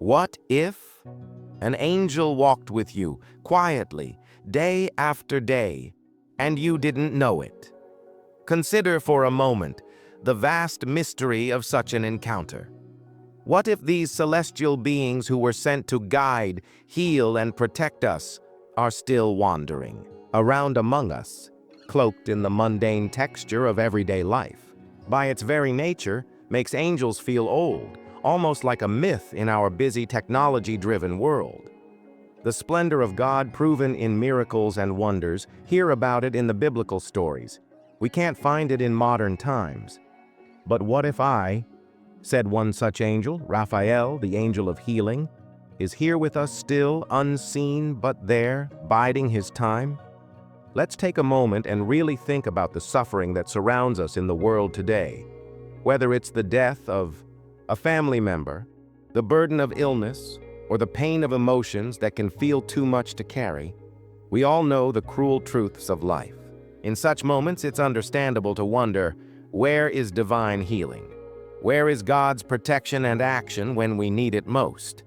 What if an angel walked with you quietly, day after day, and you didn't know it? Consider for a moment the vast mystery of such an encounter. What if these celestial beings who were sent to guide, heal, and protect us are still wandering around among us, cloaked in the mundane texture of everyday life? By its very nature, makes angels feel old, almost like a myth in our busy technology-driven world. The splendor of God proven in miracles and wonders, hear about it in the biblical stories. We can't find it in modern times. But what if I, said one such angel, Raphael, the angel of healing, is here with us still, unseen but there, biding his time? Let's take a moment and really think about the suffering that surrounds us in the world today. Whether it's the death of a family member, the burden of illness, or the pain of emotions that can feel too much to carry, we all know the cruel truths of life. In such moments, it's understandable to wonder, where is divine healing? Where is God's protection and action when we need it most?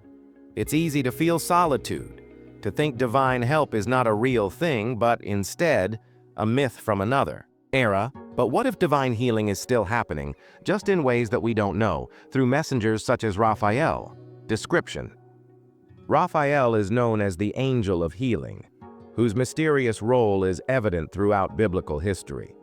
It's easy to feel solitude, to think divine help is not a real thing, but instead, a myth from another era. But what if divine healing is still happening, just in ways that we don't know, through messengers such as Raphael? Description: Raphael is known as the angel of healing, whose mysterious role is evident throughout biblical history.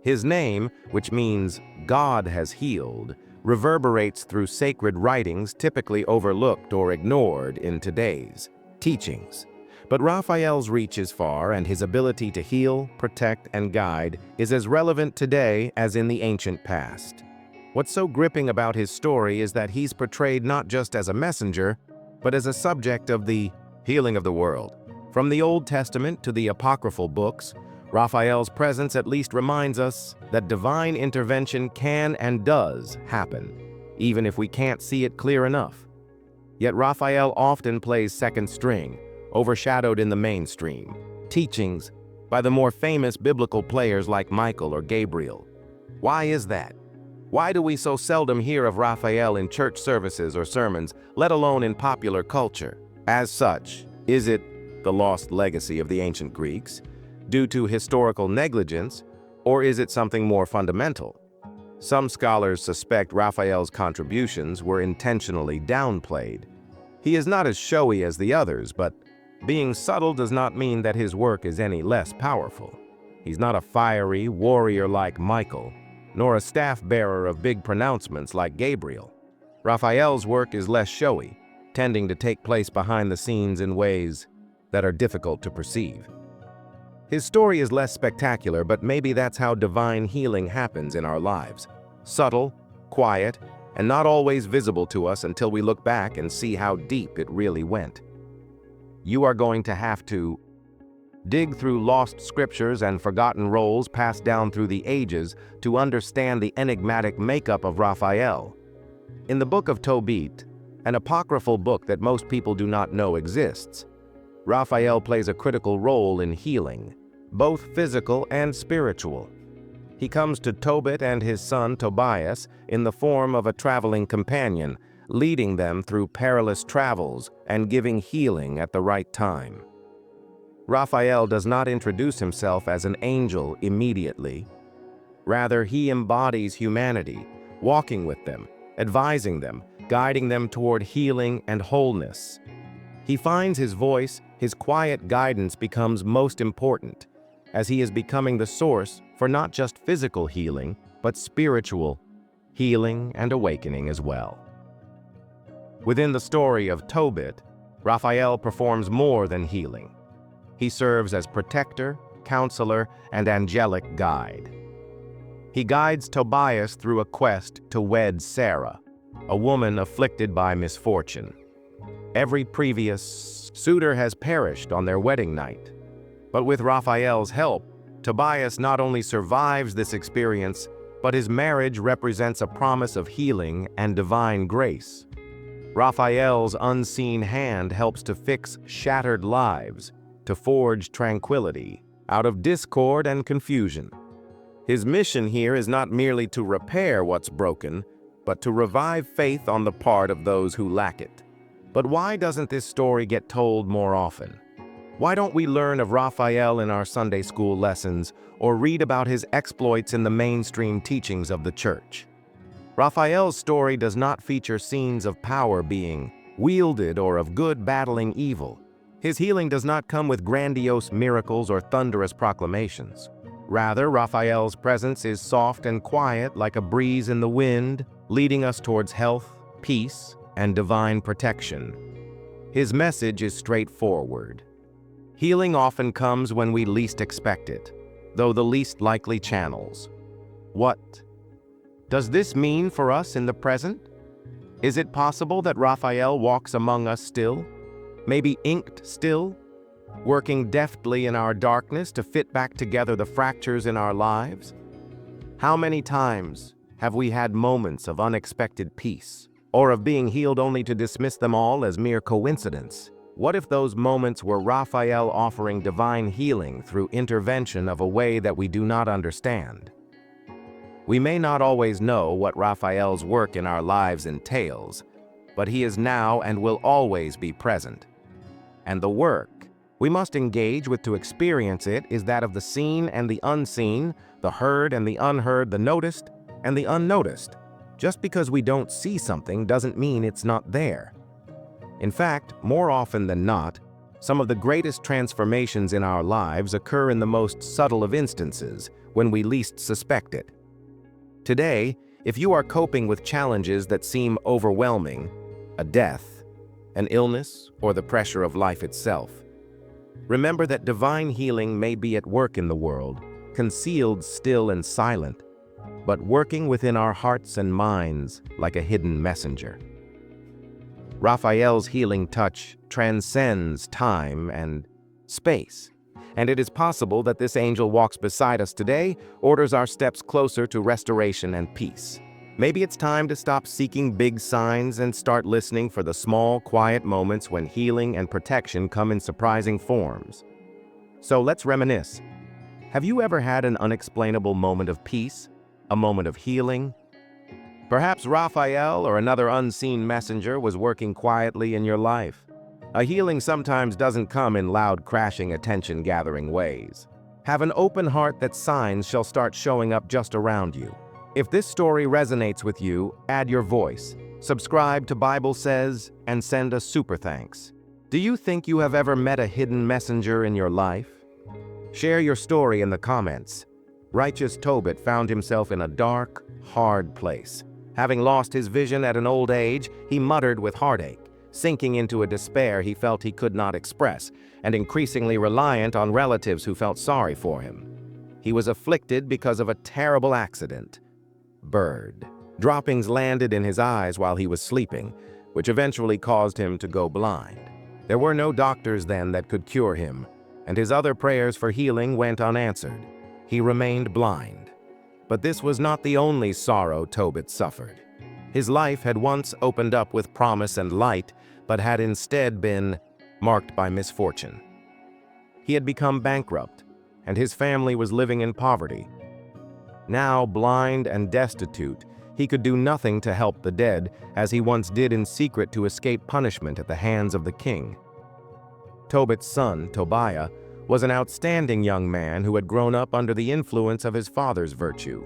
His name, which means God has healed, reverberates through sacred writings typically overlooked or ignored in today's teachings. But Raphael's reach is far, and his ability to heal, protect, and guide is as relevant today as in the ancient past. What's so gripping about his story is that he's portrayed not just as a messenger, but as a subject of the healing of the world. From the Old Testament to the apocryphal books, Raphael's presence at least reminds us that divine intervention can and does happen, even if we can't see it clear enough. Yet Raphael often plays second string, overshadowed in the mainstream teachings by the more famous biblical players like Michael or Gabriel. Why is that? Why do we so seldom hear of Raphael in church services or sermons, let alone in popular culture? As such, is it the lost legacy of the ancient Greeks, due to historical negligence, or is it something more fundamental? Some scholars suspect Raphael's contributions were intentionally downplayed. He is not as showy as the others, but being subtle does not mean that his work is any less powerful. He's not a fiery warrior like Michael, nor a staff-bearer of big pronouncements like Gabriel. Raphael's work is less showy, tending to take place behind the scenes in ways that are difficult to perceive. His story is less spectacular, but maybe that's how divine healing happens in our lives. Subtle, quiet, and not always visible to us until we look back and see how deep it really went. You are going to have to dig through lost scriptures and forgotten roles passed down through the ages to understand the enigmatic makeup of Raphael. In the Book of Tobit, an apocryphal book that most people do not know exists, Raphael plays a critical role in healing, both physical and spiritual. He comes to Tobit and his son Tobias in the form of a traveling companion, leading them through perilous travels and giving healing at the right time. Raphael does not introduce himself as an angel immediately. Rather, he embodies humanity, walking with them, advising them, guiding them toward healing and wholeness. He finds his voice, his quiet guidance becomes most important, as he is becoming the source for not just physical healing, but spiritual healing and awakening as well. Within the story of Tobit, Raphael performs more than healing. He serves as protector, counselor, and angelic guide. He guides Tobias through a quest to wed Sarah, a woman afflicted by misfortune. Every previous suitor has perished on their wedding night. But with Raphael's help, Tobias not only survives this experience, but his marriage represents a promise of healing and divine grace. Raphael's unseen hand helps to fix shattered lives, to forge tranquility out of discord and confusion. His mission here is not merely to repair what's broken, but to revive faith on the part of those who lack it. But why doesn't this story get told more often? Why don't we learn of Raphael in our Sunday school lessons or read about his exploits in the mainstream teachings of the church? Raphael's story does not feature scenes of power being wielded or of good battling evil. His healing does not come with grandiose miracles or thunderous proclamations. Rather, Raphael's presence is soft and quiet like a breeze in the wind, leading us towards health, peace, and divine protection. His message is straightforward. Healing often comes when we least expect it, though the least likely channels. What does this mean for us in the present? Is it possible that Raphael walks among us still, maybe inked still, working deftly in our darkness to fit back together the fractures in our lives? How many times have we had moments of unexpected peace, or of being healed only to dismiss them all as mere coincidence? What if those moments were Raphael offering divine healing through intervention of a way that we do not understand? We may not always know what Raphael's work in our lives entails, but he is now and will always be present. And the work we must engage with to experience it is that of the seen and the unseen, the heard and the unheard, the noticed and the unnoticed. Just because we don't see something doesn't mean it's not there. In fact, more often than not, some of the greatest transformations in our lives occur in the most subtle of instances, when we least suspect it. Today, if you are coping with challenges that seem overwhelming, a death, an illness, or the pressure of life itself, remember that divine healing may be at work in the world, concealed still and silent, but working within our hearts and minds like a hidden messenger. Raphael's healing touch transcends time and space, and it is possible that this angel walks beside us today, orders our steps closer to restoration and peace. Maybe it's time to stop seeking big signs and start listening for the small, quiet moments when healing and protection come in surprising forms. So let's reminisce. Have you ever had an unexplainable moment of peace? A moment of healing? Perhaps Raphael or another unseen messenger was working quietly in your life. A healing sometimes doesn't come in loud, crashing, attention-gathering ways. Have an open heart that signs shall start showing up just around you. If this story resonates with you, add your voice, subscribe to Bible Says, and send a super thanks. Do you think you have ever met a hidden messenger in your life? Share your story in the comments. Righteous Tobit found himself in a dark, hard place. Having lost his vision at an old age, he muttered with heartache, sinking into a despair he felt he could not express, and increasingly reliant on relatives who felt sorry for him. He was afflicted because of a terrible accident. Bird droppings landed in his eyes while he was sleeping, which eventually caused him to go blind. There were no doctors then that could cure him, and his other prayers for healing went unanswered. He remained blind. But this was not the only sorrow Tobit suffered. His life had once opened up with promise and light, but had instead been marked by misfortune. He had become bankrupt, and his family was living in poverty. Now blind and destitute, he could do nothing to help the dead, as he once did in secret to escape punishment at the hands of the king. Tobit's son, Tobiah, was an outstanding young man who had grown up under the influence of his father's virtue.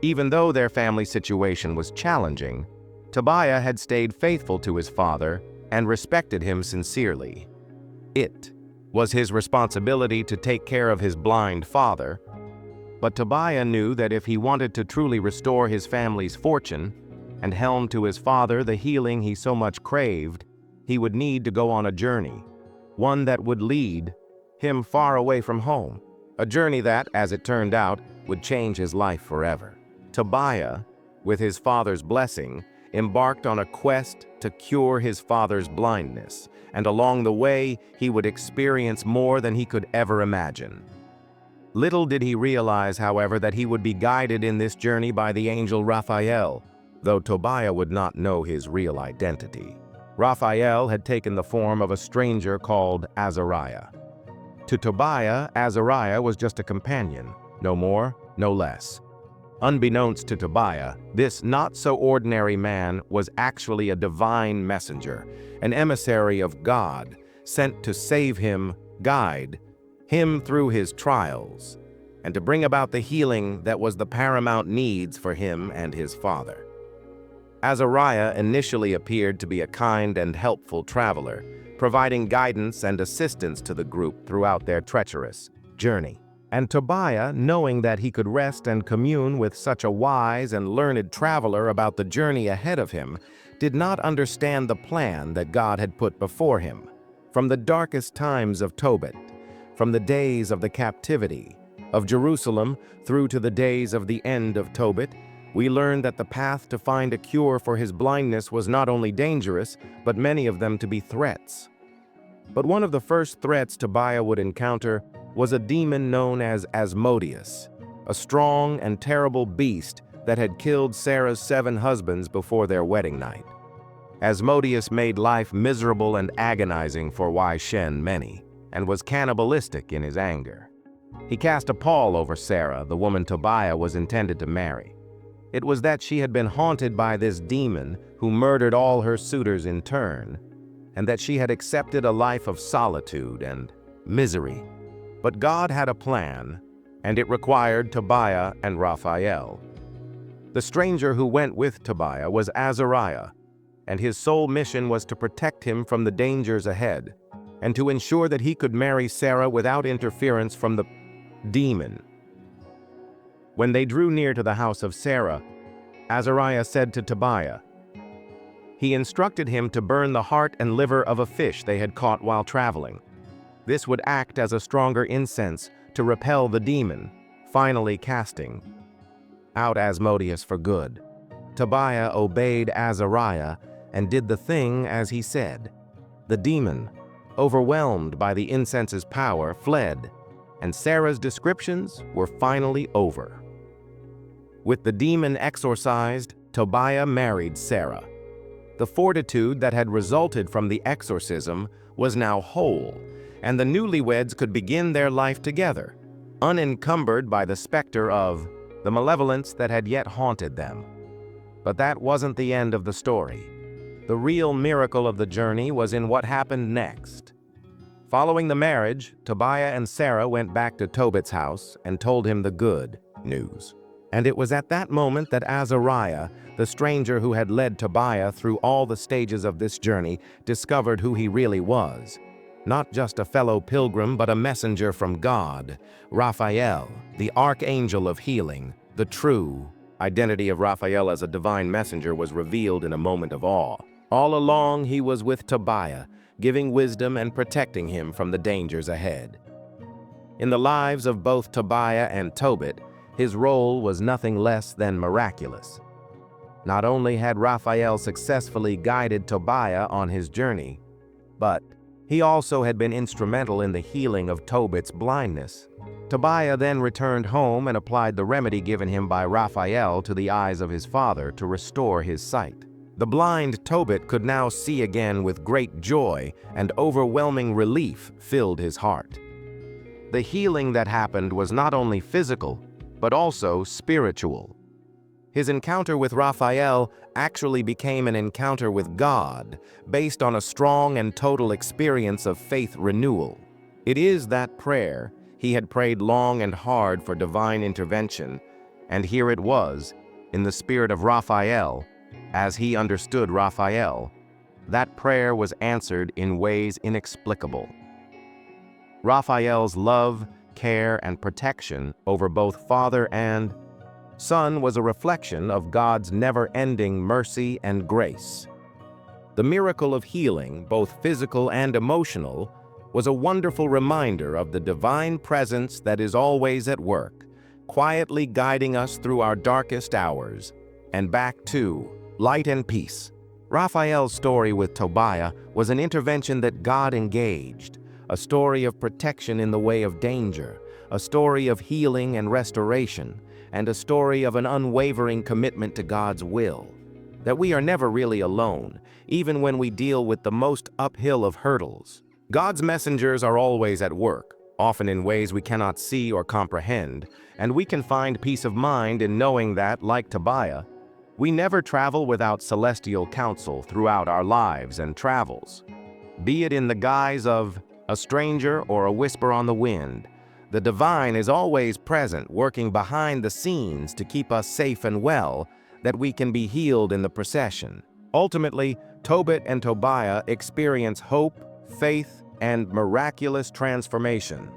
Even though their family situation was challenging, Tobiah had stayed faithful to his father and respected him sincerely. It was his responsibility to take care of his blind father, but Tobiah knew that if he wanted to truly restore his family's fortune and helm to his father the healing he so much craved, he would need to go on a journey, one that would lead him far away from home, a journey that, as it turned out, would change his life forever. Tobiah, with his father's blessing, embarked on a quest to cure his father's blindness, and along the way, he would experience more than he could ever imagine. Little did he realize, however, that he would be guided in this journey by the angel Raphael, though Tobiah would not know his real identity. Raphael had taken the form of a stranger called Azariah. To Tobiah, Azariah was just a companion, no more, no less. Unbeknownst to Tobiah, this not-so-ordinary man was actually a divine messenger, an emissary of God, sent to save him, guide him through his trials, and to bring about the healing that was the paramount needs for him and his father. Azariah initially appeared to be a kind and helpful traveler, providing guidance and assistance to the group throughout their treacherous journey. And Tobiah, knowing that he could rest and commune with such a wise and learned traveler about the journey ahead of him, did not understand the plan that God had put before him. From the darkest times of Tobit, from the days of the captivity of Jerusalem through to the days of the end of Tobit, we learn that the path to find a cure for his blindness was not only dangerous, but many of them to be threats. But one of the first threats Tobiah would encounter was a demon known as Asmodeus, a strong and terrible beast that had killed Sarah's 7 husbands before their wedding night. Asmodeus made life miserable and agonizing for Shen many, and was cannibalistic in his anger. He cast a pall over Sarah, the woman Tobiah was intended to marry. It was that she had been haunted by this demon who murdered all her suitors in turn, and that she had accepted a life of solitude and misery. But God had a plan, and it required Tobiah and Raphael. The stranger who went with Tobiah was Azariah, and his sole mission was to protect him from the dangers ahead, and to ensure that he could marry Sarah without interference from the demon. When they drew near to the house of Sarah, Azariah said to Tobiah, he instructed him to burn the heart and liver of a fish they had caught while traveling. This would act as a stronger incense to repel the demon, finally casting out Asmodeus for good. Tobiah obeyed Azariah and did the thing as he said. The demon, overwhelmed by the incense's power, fled, and Sarah's descriptions were finally over. With the demon exorcised, Tobiah married Sarah. The fortitude that had resulted from the exorcism was now whole, and the newlyweds could begin their life together, unencumbered by the specter of the malevolence that had yet haunted them. But that wasn't the end of the story. The real miracle of the journey was in what happened next. Following the marriage, Tobiah and Sarah went back to Tobit's house and told him the good news. And it was at that moment that Azariah, the stranger who had led Tobiah through all the stages of this journey, discovered who he really was. Not just a fellow pilgrim, but a messenger from God, Raphael, the Archangel of healing. The true identity of Raphael as a divine messenger was revealed in a moment of awe. All along he was with Tobiah, giving wisdom and protecting him from the dangers ahead. In the lives of both Tobiah and Tobit, his role was nothing less than miraculous. Not only had Raphael successfully guided Tobiah on his journey, but he also had been instrumental in the healing of Tobit's blindness. Tobiah then returned home and applied the remedy given him by Raphael to the eyes of his father to restore his sight. The blind Tobit could now see again with great joy, and overwhelming relief filled his heart. The healing that happened was not only physical, but also spiritual. His encounter with Raphael actually became an encounter with God, based on a strong and total experience of faith renewal. It is that prayer he had prayed long and hard for divine intervention, and here it was, in the spirit of Raphael, as he understood Raphael. That prayer was answered in ways inexplicable. Raphael's love, care, and protection over both father and son was a reflection of God's never-ending mercy and grace. The miracle of healing, both physical and emotional, was a wonderful reminder of the divine presence that is always at work, quietly guiding us through our darkest hours, and back to light and peace. Raphael's story with Tobiah was an intervention that God engaged, a story of protection in the way of danger, a story of healing and restoration, and a story of an unwavering commitment to God's will. That we are never really alone, even when we deal with the most uphill of hurdles. God's messengers are always at work, often in ways we cannot see or comprehend, and we can find peace of mind in knowing that, like Tobiah, we never travel without celestial counsel throughout our lives and travels. Be it in the guise of a stranger or a whisper on the wind, the divine is always present, working behind the scenes to keep us safe and well, that we can be healed in the procession. Ultimately, Tobit and Tobiah experience hope, faith, and miraculous transformation.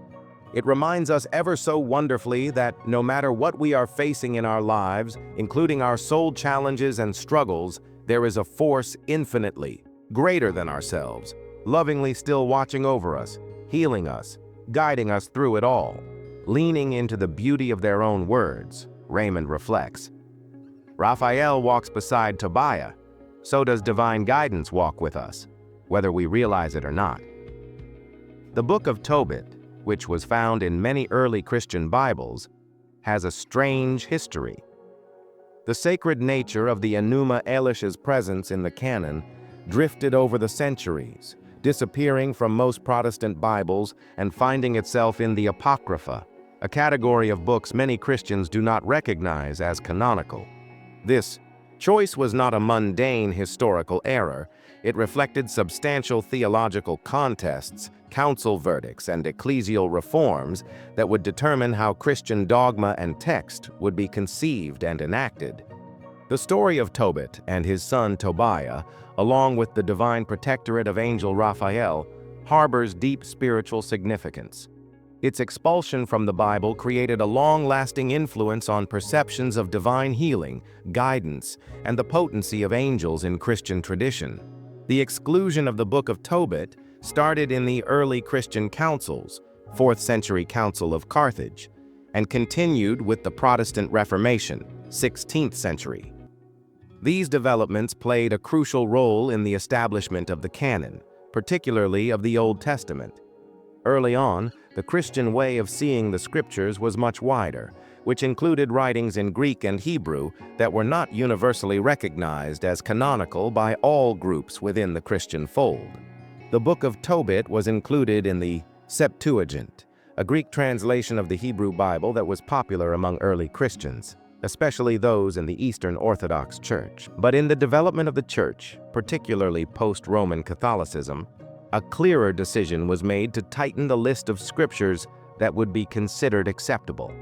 It reminds us ever so wonderfully that no matter what we are facing in our lives, including our soul challenges and struggles, there is a force infinitely greater than ourselves, lovingly still watching over us, healing us, guiding us through it all. Leaning into the beauty of their own words, Raymond reflects. Raphael walks beside Tobiah, so does divine guidance walk with us, whether we realize it or not. The Book of Tobit, which was found in many early Christian Bibles, has a strange history. The sacred nature of the Enuma Elish's presence in the canon drifted over the centuries, disappearing from most Protestant Bibles and finding itself in the Apocrypha, a category of books many Christians do not recognize as canonical. This choice was not a mundane historical error. It reflected substantial theological contests, council verdicts, and ecclesial reforms that would determine how Christian dogma and text would be conceived and enacted. The story of Tobit and his son Tobiah, along with the divine protectorate of Archangel Raphael, harbors deep spiritual significance. Its expulsion from the Bible created a long-lasting influence on perceptions of divine healing, guidance, and the potency of angels in Christian tradition. The exclusion of the Book of Tobit started in the early Christian councils, 4th century Council of Carthage, and continued with the Protestant Reformation, 16th century. These developments played a crucial role in the establishment of the canon, particularly of the Old Testament. Early on, the Christian way of seeing the scriptures was much wider, which included writings in Greek and Hebrew that were not universally recognized as canonical by all groups within the Christian fold. The Book of Tobit was included in the Septuagint, a Greek translation of the Hebrew Bible that was popular among early Christians, especially those in the Eastern Orthodox Church. But in the development of the Church, particularly post-Roman Catholicism, a clearer decision was made to tighten the list of scriptures that would be considered acceptable.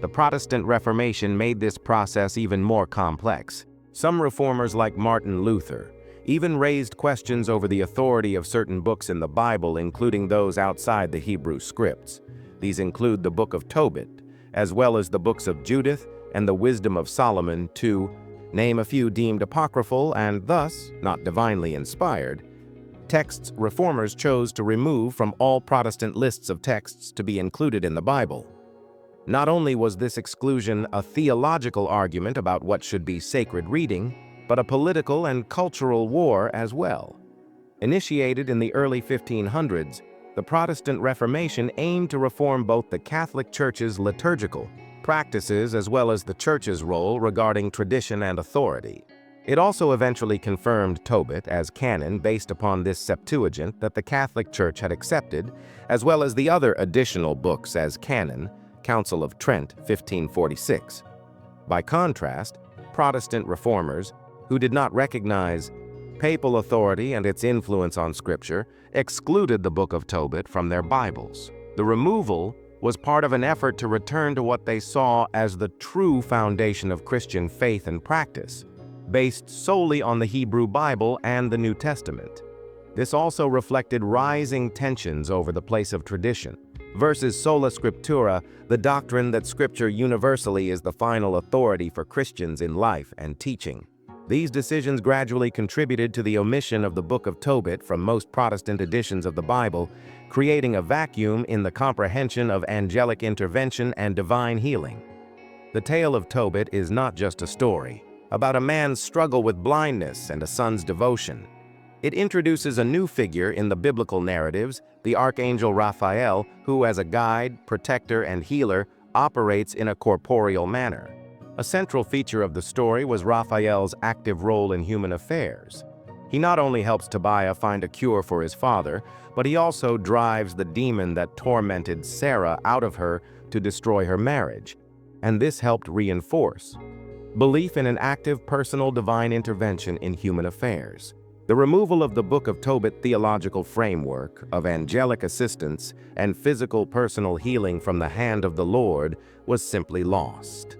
The Protestant Reformation made this process even more complex. Some reformers like Martin Luther even raised questions over the authority of certain books in the Bible, including those outside the Hebrew scripts. These include the Book of Tobit, as well as the books of Judith and the Wisdom of Solomon, to name a few deemed apocryphal and thus not divinely inspired. Texts reformers chose to remove from all Protestant lists of texts to be included in the Bible. Not only was this exclusion a theological argument about what should be sacred reading, but a political and cultural war as well. Initiated in the early 1500s, the Protestant Reformation aimed to reform both the Catholic Church's liturgical practices as well as the Church's role regarding tradition and authority. It also eventually confirmed Tobit as canon based upon this Septuagint that the Catholic Church had accepted, as well as the other additional books as canon, Council of Trent, 1546. By contrast, Protestant reformers, who did not recognize papal authority and its influence on Scripture, excluded the Book of Tobit from their Bibles. The removal was part of an effort to return to what they saw as the true foundation of Christian faith and practice, based solely on the Hebrew Bible and the New Testament. This also reflected rising tensions over the place of tradition versus sola scriptura, the doctrine that Scripture universally is the final authority for Christians in life and teaching. These decisions gradually contributed to the omission of the Book of Tobit from most Protestant editions of the Bible, creating a vacuum in the comprehension of angelic intervention and divine healing. The tale of Tobit is not just a story about a man's struggle with blindness and a son's devotion. It introduces a new figure in the biblical narratives, the Archangel Raphael, who as a guide, protector, and healer operates in a corporeal manner. A central feature of the story was Raphael's active role in human affairs. He not only helps Tobiah find a cure for his father, but he also drives the demon that tormented Sarah out of her to destroy her marriage, and this helped reinforce belief in an active personal divine intervention in human affairs. The removal of the Book of Tobit theological framework of angelic assistance and physical personal healing from the hand of the Lord was simply lost.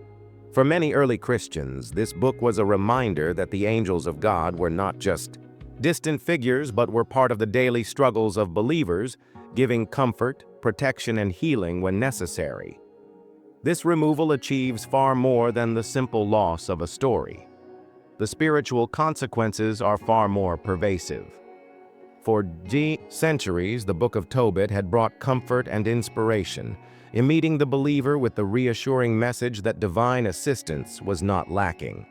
For many early Christians, this book was a reminder that the angels of God were not just distant figures but were part of the daily struggles of believers, giving comfort, protection, and healing when necessary. This removal achieves far more than the simple loss of a story. The spiritual consequences are far more pervasive. For centuries, the Book of Tobit had brought comfort and inspiration, meeting the believer with the reassuring message that divine assistance was not lacking.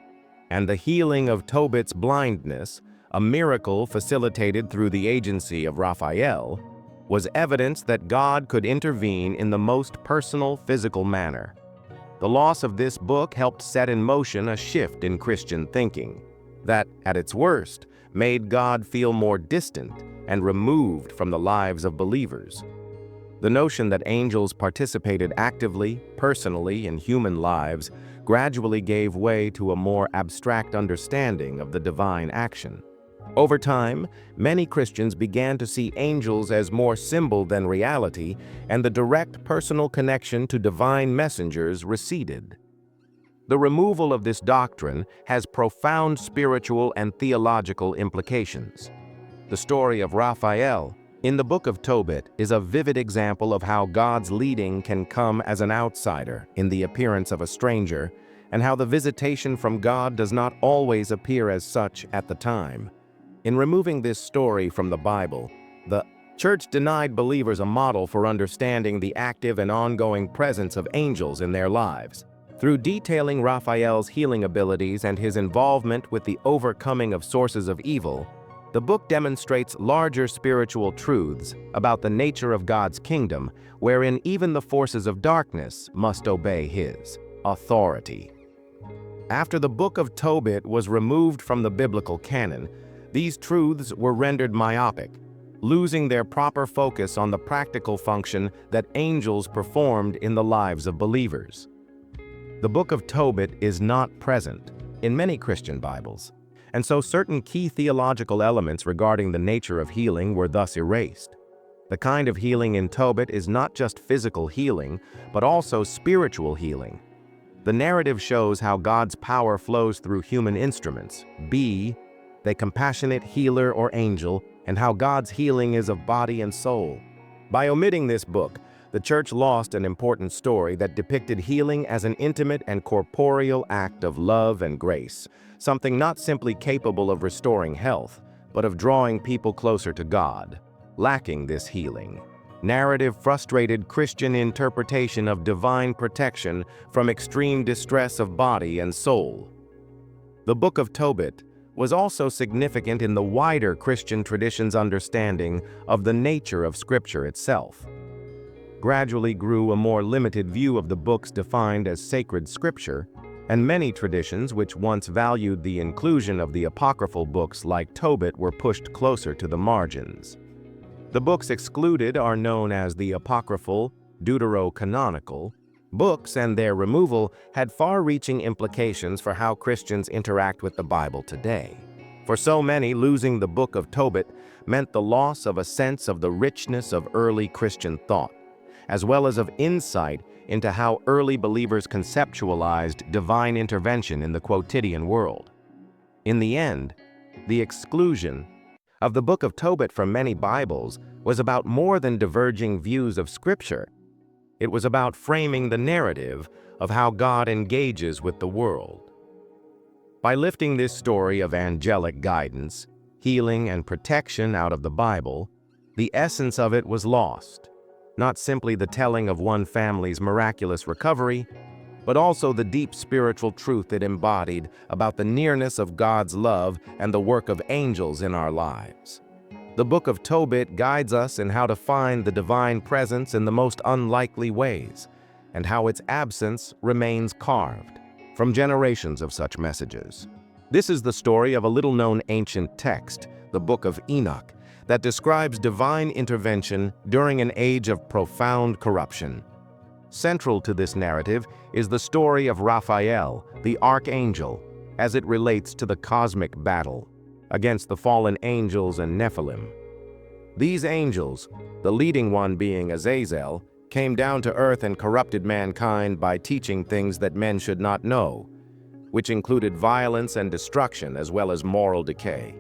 And the healing of Tobit's blindness, a miracle facilitated through the agency of Raphael, was evidence that God could intervene in the most personal physical manner. The loss of this book helped set in motion a shift in Christian thinking that, at its worst, made God feel more distant and removed from the lives of believers. The notion that angels participated actively, personally in human lives gradually gave way to a more abstract understanding of the divine action. Over time, many Christians began to see angels as more symbol than reality, and the direct personal connection to divine messengers receded. The removal of this doctrine has profound spiritual and theological implications. The story of Raphael in the Book of Tobit is a vivid example of how God's leading can come as an outsider in the appearance of a stranger, and how the visitation from God does not always appear as such at the time. In removing this story from the Bible, the Church denied believers a model for understanding the active and ongoing presence of angels in their lives. Through detailing Raphael's healing abilities and his involvement with the overcoming of sources of evil, the book demonstrates larger spiritual truths about the nature of God's kingdom, wherein even the forces of darkness must obey his authority. After the Book of Tobit was removed from the biblical canon, these truths were rendered myopic, losing their proper focus on the practical function that angels performed in the lives of believers. The Book of Tobit is not present in many Christian Bibles, and so certain key theological elements regarding the nature of healing were thus erased. The kind of healing in Tobit is not just physical healing, but also spiritual healing. The narrative shows how God's power flows through human instruments, the compassionate healer or angel, and how God's healing is of body and soul. By omitting this book, the Church lost an important story that depicted healing as an intimate and corporeal act of love and grace, something not simply capable of restoring health, but of drawing people closer to God. Lacking this healing, narrative frustrated Christian interpretation of divine protection from extreme distress of body and soul. The Book of Tobit was also significant in the wider Christian tradition's understanding of the nature of Scripture itself. Gradually grew a more limited view of the books defined as sacred Scripture, and many traditions which once valued the inclusion of the apocryphal books like Tobit were pushed closer to the margins. The books excluded are known as the apocryphal, deuterocanonical books, and their removal had far-reaching implications for how Christians interact with the Bible today. For so many, losing the Book of Tobit meant the loss of a sense of the richness of early Christian thought, as well as of insight into how early believers conceptualized divine intervention in the quotidian world. In the end, the exclusion of the Book of Tobit from many Bibles was about more than diverging views of Scripture. It was about framing the narrative of how God engages with the world. By lifting this story of angelic guidance, healing, and protection out of the Bible, the essence of it was lost. Not simply the telling of one family's miraculous recovery, but also the deep spiritual truth it embodied about the nearness of God's love and the work of angels in our lives. The Book of Tobit guides us in how to find the divine presence in the most unlikely ways, and how its absence remains carved from generations of such messages. This is the story of a little-known ancient text, the Book of Enoch, that describes divine intervention during an age of profound corruption. Central to this narrative is the story of Raphael, the Archangel, as it relates to the cosmic battle against the fallen angels and Nephilim. These angels, the leading one being Azazel, came down to earth and corrupted mankind by teaching things that men should not know, which included violence and destruction as well as moral decay.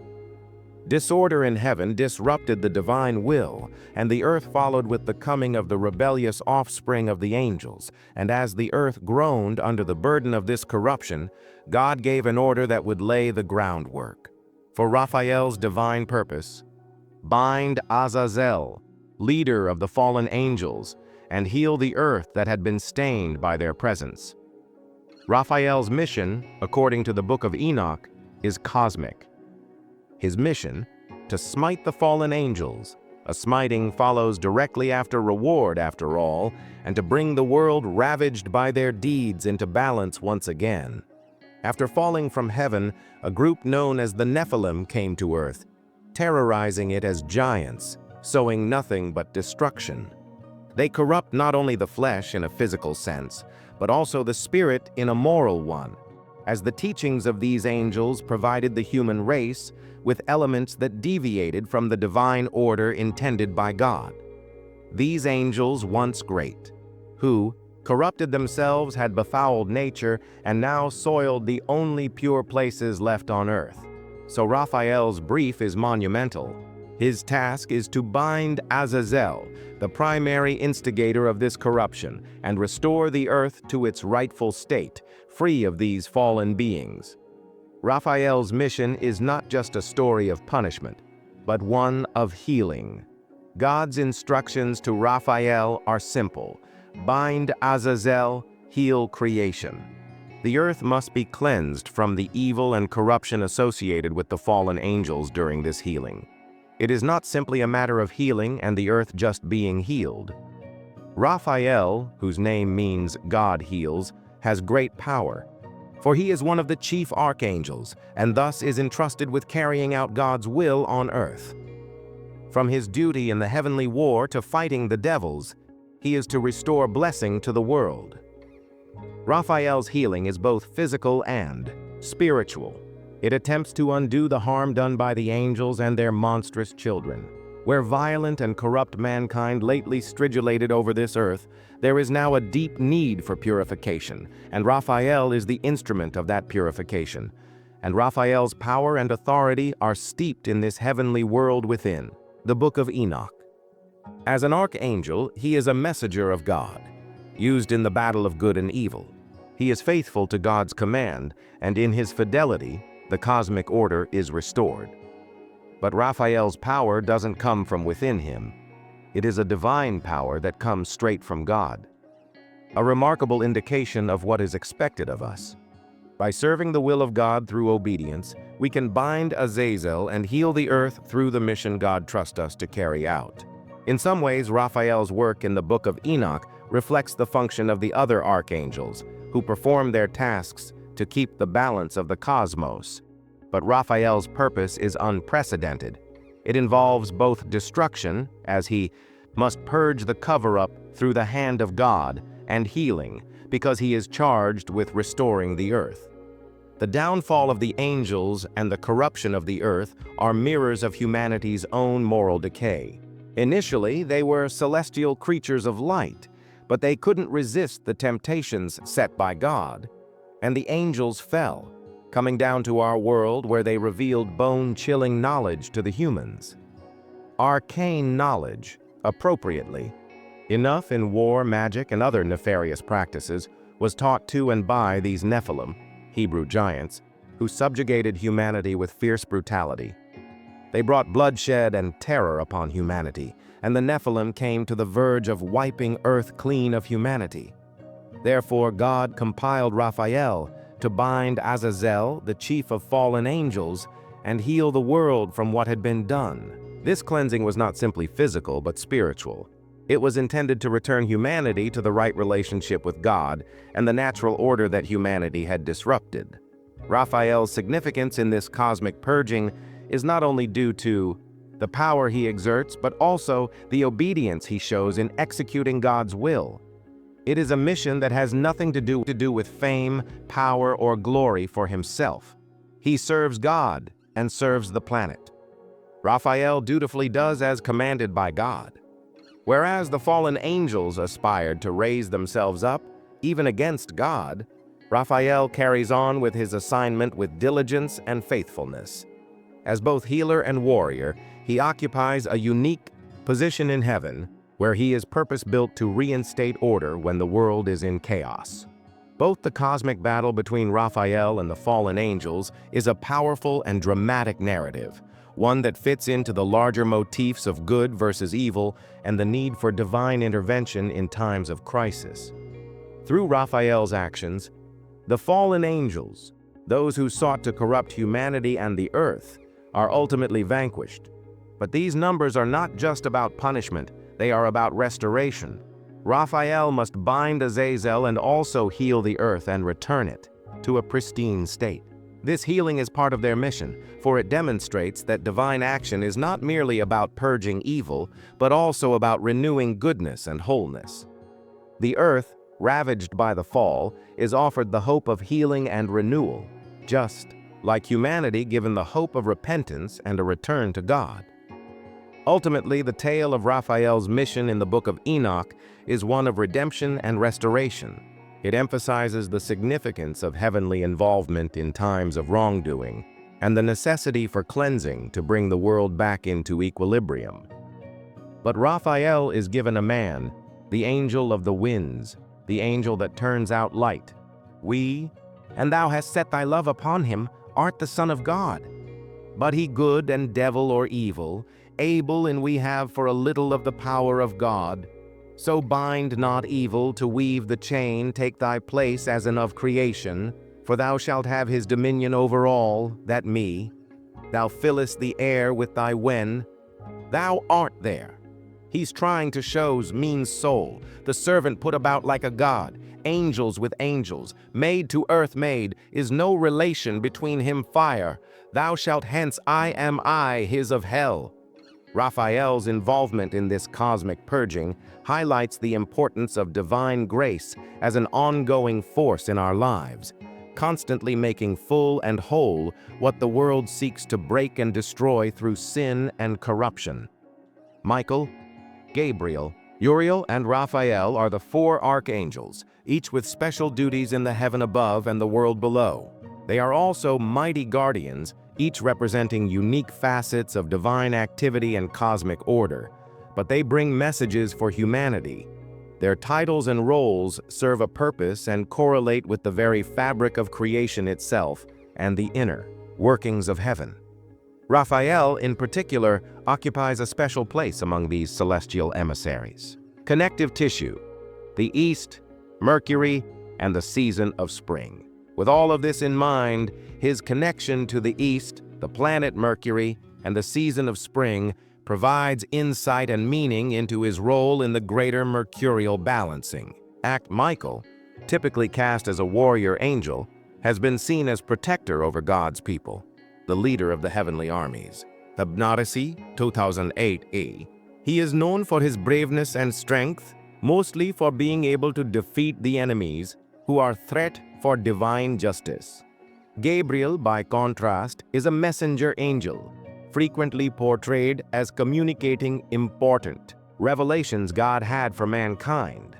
Disorder in heaven disrupted the divine will, and the earth followed with the coming of the rebellious offspring of the angels. And as the earth groaned under the burden of this corruption, God gave an order that would lay the groundwork for Raphael's divine purpose: bind Azazel, leader of the fallen angels, and heal the earth that had been stained by their presence. Raphael's mission, according to the Book of Enoch, is cosmic. His mission, to smite the fallen angels. A smiting follows directly after reward, after all, and to bring the world ravaged by their deeds into balance once again. After falling from heaven, a group known as the Nephilim came to earth, terrorizing it as giants, sowing nothing but destruction. They corrupt not only the flesh in a physical sense, but also the spirit in a moral one, as the teachings of these angels provided the human race with elements that deviated from the divine order intended by God. These angels, once great, who, corrupted themselves, had befouled nature, and now soiled the only pure places left on earth. So Raphael's brief is monumental. His task is to bind Azazel, the primary instigator of this corruption, and restore the earth to its rightful state, free of these fallen beings. Raphael's mission is not just a story of punishment, but one of healing. God's instructions to Raphael are simple: bind Azazel, heal creation. The earth must be cleansed from the evil and corruption associated with the fallen angels during this healing. It is not simply a matter of healing and the earth just being healed. Raphael, whose name means God heals, has great power, for he is one of the chief archangels and thus is entrusted with carrying out God's will on earth. From his duty in the heavenly war to fighting the devils, he is to restore blessing to the world. Raphael's healing is both physical and spiritual. It attempts to undo the harm done by the angels and their monstrous children. Where violent and corrupt mankind lately stridulated over this earth, there is now a deep need for purification, and Raphael is the instrument of that purification. And Raphael's power and authority are steeped in this heavenly world within, the Book of Enoch. As an archangel, he is a messenger of God, used in the battle of good and evil. He is faithful to God's command, and in his fidelity, the cosmic order is restored. But Raphael's power doesn't come from within him. It is a divine power that comes straight from God. A remarkable indication of what is expected of us. By serving the will of God through obedience, we can bind Azazel and heal the earth through the mission God trusts us to carry out. In some ways, Raphael's work in the Book of Enoch reflects the function of the other archangels, who perform their tasks to keep the balance of the cosmos. But Raphael's purpose is unprecedented. It involves both destruction, as he must purge the cover-up through the hand of God, and healing, because he is charged with restoring the earth. The downfall of the angels and the corruption of the earth are mirrors of humanity's own moral decay. Initially, they were celestial creatures of light, but they couldn't resist the temptations set by God, and the angels fell, coming down to our world where they revealed bone-chilling knowledge to the humans. Arcane knowledge, appropriately. Enough in war, magic, and other nefarious practices was taught to and by these Nephilim, Hebrew giants, who subjugated humanity with fierce brutality. They brought bloodshed and terror upon humanity, and the Nephilim came to the verge of wiping earth clean of humanity. Therefore, God compiled Raphael to bind Azazel, the chief of fallen angels, and heal the world from what had been done. This cleansing was not simply physical, but spiritual. It was intended to return humanity to the right relationship with God and the natural order that humanity had disrupted. Raphael's significance in this cosmic purging is not only due to the power he exerts, but also the obedience he shows in executing God's will. It is a mission that has nothing to do with fame, power, or glory for himself. He serves God and serves the planet. Raphael dutifully does as commanded by God. Whereas the fallen angels aspired to raise themselves up, even against God, Raphael carries on with his assignment with diligence and faithfulness. As both healer and warrior, he occupies a unique position in heaven, where he is purpose-built to reinstate order when the world is in chaos. Both the cosmic battle between Raphael and the fallen angels is a powerful and dramatic narrative, one that fits into the larger motifs of good versus evil and the need for divine intervention in times of crisis. Through Raphael's actions, the fallen angels, those who sought to corrupt humanity and the earth, are ultimately vanquished. But these numbers are not just about punishment, they are about restoration. Raphael must bind Azazel and also heal the earth and return it to a pristine state. This healing is part of their mission, for it demonstrates that divine action is not merely about purging evil, but also about renewing goodness and wholeness. The earth, ravaged by the fall, is offered the hope of healing and renewal, just like humanity given the hope of repentance and a return to God. Ultimately, the tale of Raphael's mission in the Book of Enoch is one of redemption and restoration. It emphasizes the significance of heavenly involvement in times of wrongdoing and the necessity for cleansing to bring the world back into equilibrium. But Raphael is given a man, the angel of the winds, the angel that turns out light. And thou hast set thy love upon him, art the Son of God. But he good and devil or evil, able and we have for a little of the power of God. So bind not evil to weave the chain, take thy place as an of creation, for thou shalt have his dominion over all, that me. Thou fillest the air with thy wen. Thou art there. He's trying to show's mean soul, the servant put about like a god, angels with angels, maid to earth made, is no relation between him fire. Thou shalt hence I am I, his of hell. Raphael's involvement in this cosmic purging highlights the importance of divine grace as an ongoing force in our lives, constantly making full and whole what the world seeks to break and destroy through sin and corruption. Michael, Gabriel, Uriel, and Raphael are the four archangels, each with special duties in the heaven above and the world below. They are also mighty guardians, each representing unique facets of divine activity and cosmic order, but they bring messages for humanity. Their titles and roles serve a purpose and correlate with the very fabric of creation itself and the inner workings of heaven. Raphael, in particular, occupies a special place among these celestial emissaries. Connective tissue, the East, Mercury, and the season of spring. With all of this in mind, his connection to the East, the planet Mercury, and the season of spring provides insight and meaning into his role in the greater mercurial balancing. Act Michael, typically cast as a warrior angel, has been seen as protector over God's people, the leader of the heavenly armies. Thabnarasi, 2008 A. He is known for his braveness and strength, mostly for being able to defeat the enemies who are threat for divine justice. Gabriel, by contrast, is a messenger angel, frequently portrayed as communicating important revelations God had for mankind.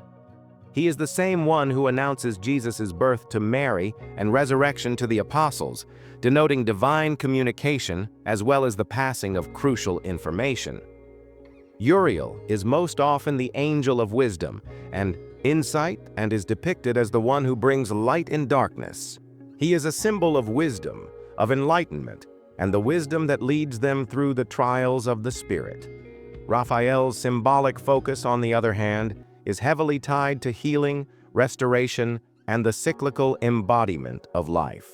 He is the same one who announces Jesus' birth to Mary and resurrection to the apostles, denoting divine communication as well as the passing of crucial information. Uriel is most often the angel of wisdom and insight and is depicted as the one who brings light in darkness. He is a symbol of wisdom, of enlightenment, and the wisdom that leads them through the trials of the Spirit. Raphael's symbolic focus, on the other hand, is heavily tied to healing, restoration, and the cyclical embodiment of life.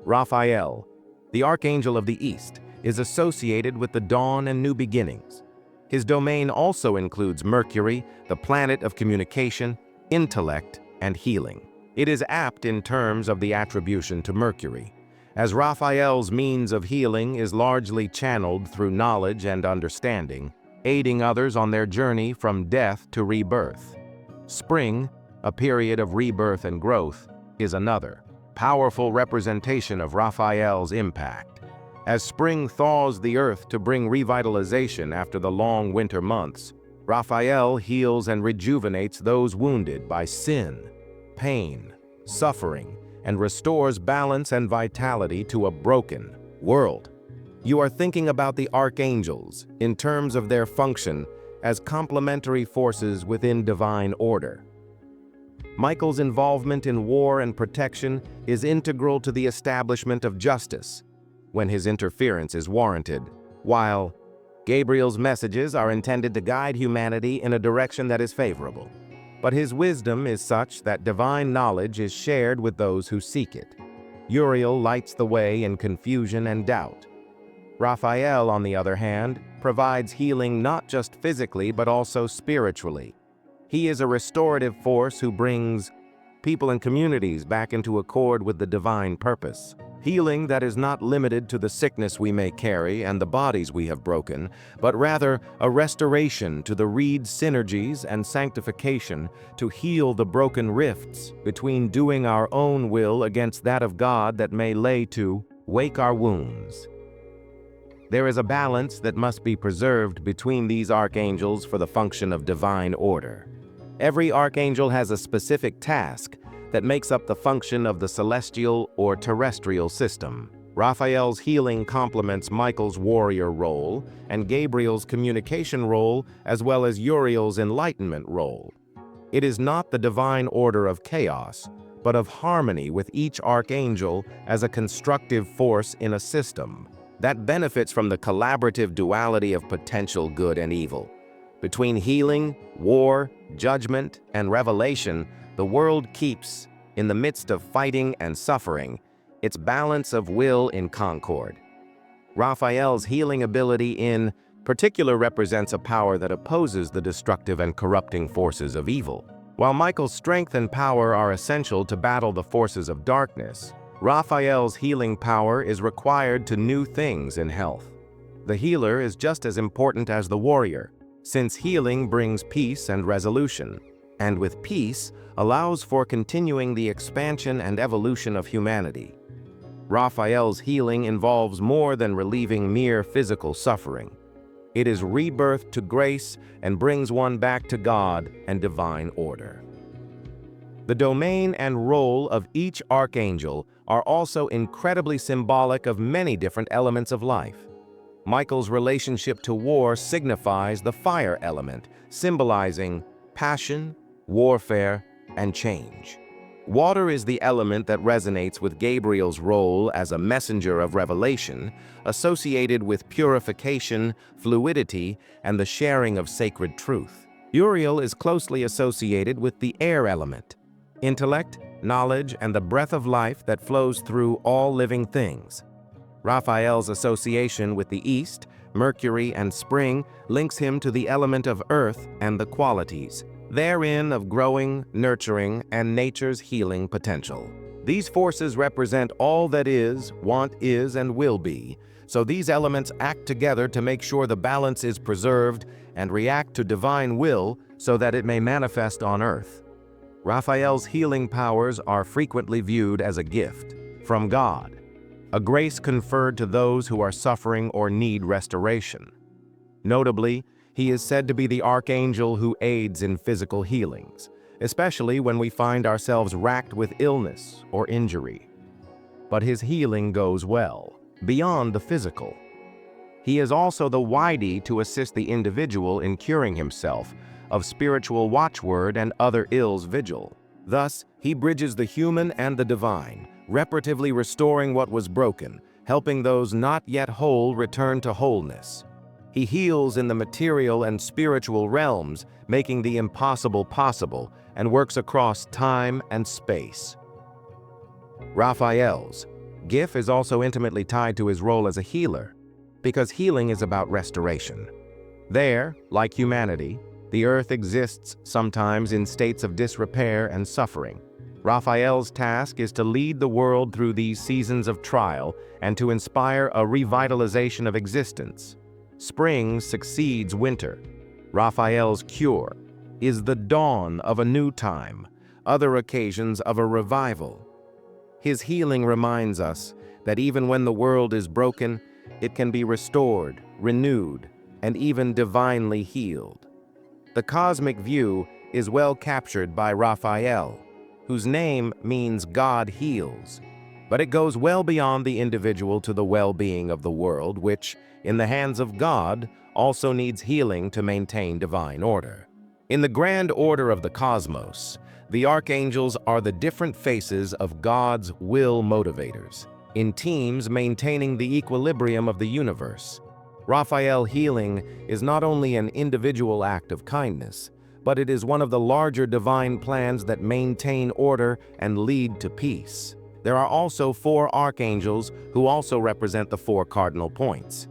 Raphael, the Archangel of the East, is associated with the dawn and new beginnings. His domain also includes Mercury, the planet of communication, intellect, and healing. It is apt in terms of the attribution to Mercury, as Raphael's means of healing is largely channeled through knowledge and understanding, aiding others on their journey from death to rebirth. Spring, a period of rebirth and growth, is another powerful representation of Raphael's impact. As spring thaws the earth to bring revitalization after the long winter months, Raphael heals and rejuvenates those wounded by sin, pain, suffering, and restores balance and vitality to a broken world. You are thinking about the archangels in terms of their function as complementary forces within divine order. Michael's involvement in war and protection is integral to the establishment of justice when his interference is warranted, while Gabriel's messages are intended to guide humanity in a direction that is favorable. But his wisdom is such that divine knowledge is shared with those who seek it. Uriel lights the way in confusion and doubt. Raphael, on the other hand, provides healing not just physically but also spiritually. He is a restorative force who brings people and communities back into accord with the divine purpose. Healing that is not limited to the sickness we may carry and the bodies we have broken, but rather a restoration to the reed synergies and sanctification to heal the broken rifts between doing our own will against that of God that may lay to wake our wounds. There is a balance that must be preserved between these archangels for the function of divine order. Every archangel has a specific task that makes up the function of the celestial or terrestrial system. Raphael's healing complements Michael's warrior role and Gabriel's communication role, as well as Uriel's enlightenment role. It is not the divine order of chaos, but of harmony with each archangel as a constructive force in a system that benefits from the collaborative duality of potential good and evil. Between healing, war, judgment, and revelation, the world keeps, in the midst of fighting and suffering, its balance of will in concord. Raphael's healing ability in particular represents a power that opposes the destructive and corrupting forces of evil. While Michael's strength and power are essential to battle the forces of darkness, Raphael's healing power is required to new things in health. The healer is just as important as the warrior, since healing brings peace and resolution, and with peace allows for continuing the expansion and evolution of humanity. Raphael's healing involves more than relieving mere physical suffering. It is rebirth to grace and brings one back to God and divine order. The domain and role of each archangel are also incredibly symbolic of many different elements of life. Michael's relationship to war signifies the fire element, symbolizing passion, warfare, and change. Water is the element that resonates with Gabriel's role as a messenger of revelation, associated with purification, fluidity, and the sharing of sacred truth. Uriel is closely associated with the air element, intellect, knowledge, and the breath of life that flows through all living things. Raphael's association with the east, Mercury, and spring links him to the element of earth and the qualities therein of growing, nurturing, and nature's healing potential. These forces represent all that is, and will be, so these elements act together to make sure the balance is preserved and react to divine will so that it may manifest on earth. Raphael's healing powers are frequently viewed as a gift from God, a grace conferred to those who are suffering or need restoration. Notably, he is said to be the archangel who aids in physical healings, especially when we find ourselves racked with illness or injury. But his healing goes well beyond the physical. He is also the Widi to assist the individual in curing himself of spiritual watchword and other ills vigil. Thus, he bridges the human and the divine, reparatively restoring what was broken, helping those not yet whole return to wholeness. He heals in the material and spiritual realms, making the impossible possible, and works across time and space. Raphael's gift is also intimately tied to his role as a healer, because healing is about restoration. There, like humanity, the earth exists sometimes in states of disrepair and suffering. Raphael's task is to lead the world through these seasons of trial and to inspire a revitalization of existence. Spring succeeds winter. Raphael's cure is the dawn of a new time, other occasions of a revival. His healing reminds us that even when the world is broken, it can be restored, renewed, and even divinely healed. The cosmic view is well captured by Raphael, whose name means God heals, but it goes well beyond the individual to the well-being of the world, which, in the hands of God, also needs healing to maintain divine order. In the grand order of the cosmos, the archangels are the different faces of God's will motivators, in teams maintaining the equilibrium of the universe. Raphael healing is not only an individual act of kindness, but it is one of the larger divine plans that maintain order and lead to peace. There are also 4 archangels who also represent the 4 cardinal points.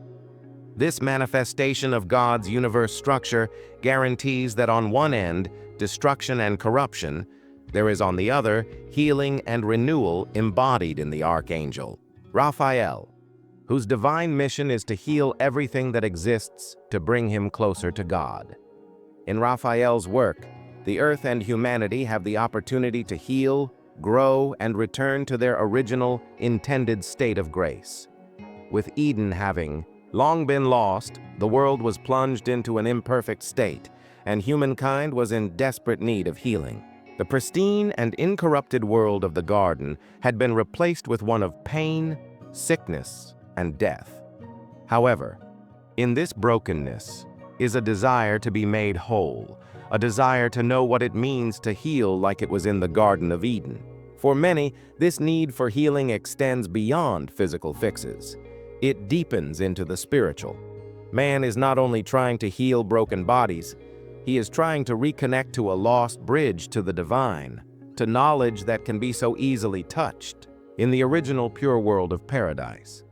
This manifestation of God's universe structure guarantees that on one end, destruction and corruption, there is on the other, healing and renewal embodied in the archangel, Raphael, whose divine mission is to heal everything that exists to bring him closer to God. In Raphael's work, the earth and humanity have the opportunity to heal, grow, and return to their original, intended state of grace. With Eden having long been lost, the world was plunged into an imperfect state, and humankind was in desperate need of healing. The pristine and incorrupted world of the garden had been replaced with one of pain, sickness, and death. However, in this brokenness is a desire to be made whole, a desire to know what it means to heal like it was in the Garden of Eden. For many, this need for healing extends beyond physical fixes. It deepens into the spiritual. Man is not only trying to heal broken bodies, he is trying to reconnect to a lost bridge to the divine, to knowledge that can be so easily touched in the original pure world of paradise.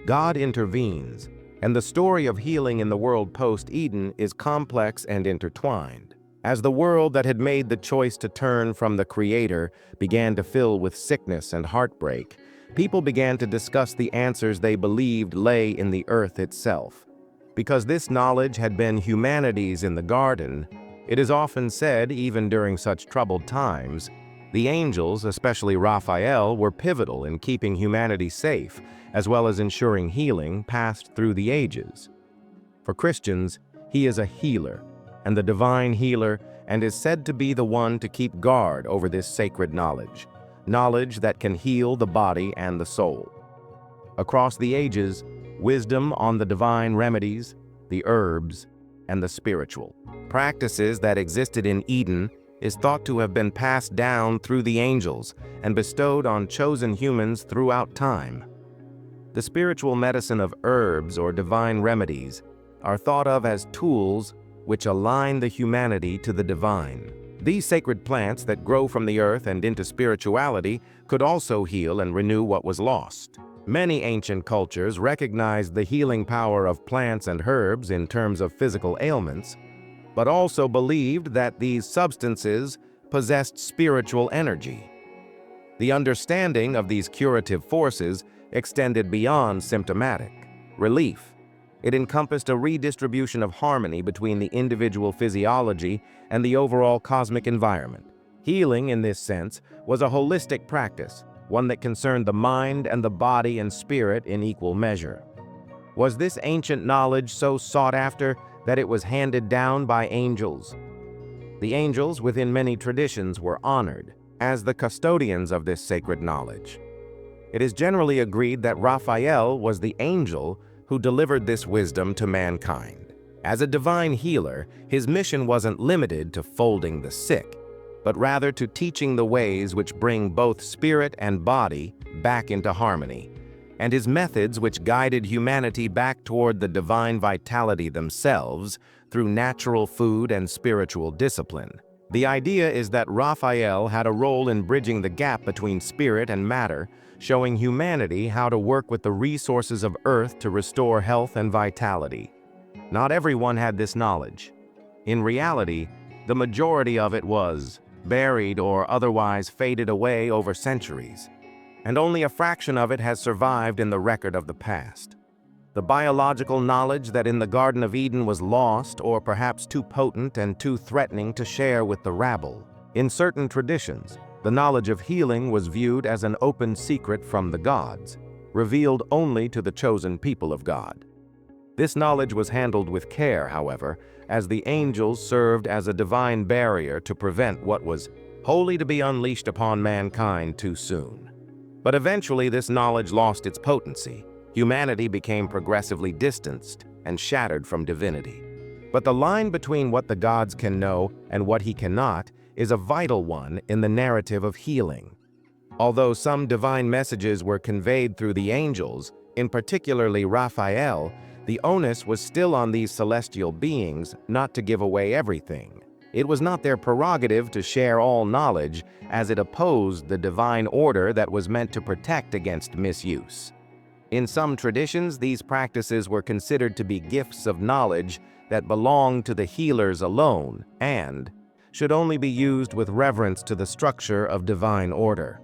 God intervenes, and the story of healing in the world post-Eden is complex and intertwined. As the world that had made the choice to turn from the Creator began to fill with sickness and heartbreak, people began to discuss the answers they believed lay in the earth itself. Because this knowledge had been humanity's in the garden, it is often said, even during such troubled times, the angels, especially Raphael, were pivotal in keeping humanity safe, as well as ensuring healing passed through the ages. For Christians, he is a healer, and the divine healer, and is said to be the one to keep guard over this sacred knowledge, knowledge that can heal the body and the soul. Across the ages, wisdom on the divine remedies, the herbs, and the spiritual practices that existed in Eden is thought to have been passed down through the angels and bestowed on chosen humans throughout time. The spiritual medicine of herbs or divine remedies are thought of as tools which align the humanity to the divine. These sacred plants that grow from the earth and into spirituality could also heal and renew what was lost. Many ancient cultures recognized the healing power of plants and herbs in terms of physical ailments, but also believed that these substances possessed spiritual energy. The understanding of these curative forces extended beyond symptomatic relief. It encompassed a redistribution of harmony between the individual physiology and the overall cosmic environment. Healing, in this sense, was a holistic practice, one that concerned the mind and the body and spirit in equal measure. Was this ancient knowledge so sought after that it was handed down by angels? The angels, within many traditions, were honored as the custodians of this sacred knowledge. It is generally agreed that Raphael was the angel who delivered this wisdom to mankind. As a divine healer, his mission wasn't limited to folding the sick, but rather to teaching the ways which bring both spirit and body back into harmony, and his methods which guided humanity back toward the divine vitality themselves through natural food and spiritual discipline. The idea is that Raphael had a role in bridging the gap between spirit and matter, showing humanity how to work with the resources of Earth to restore health and vitality. Not everyone had this knowledge. In reality, the majority of it was buried or otherwise faded away over centuries, and only a fraction of it has survived in the record of the past. The biological knowledge that in the Garden of Eden was lost or perhaps too potent and too threatening to share with the rabble. In certain traditions, the knowledge of healing was viewed as an open secret from the gods, revealed only to the chosen people of God. This knowledge was handled with care, however, as the angels served as a divine barrier to prevent what was wholly to be unleashed upon mankind too soon. But eventually this knowledge lost its potency. Humanity became progressively distanced and shattered from divinity. But the line between what the gods can know and what he cannot is a vital one in the narrative of healing. Although some divine messages were conveyed through the angels, in particularly Raphael, the onus was still on these celestial beings not to give away everything. It was not their prerogative to share all knowledge, as it opposed the divine order that was meant to protect against misuse. In some traditions, these practices were considered to be gifts of knowledge that belonged to the healers alone and should only be used with reverence to the structure of divine order.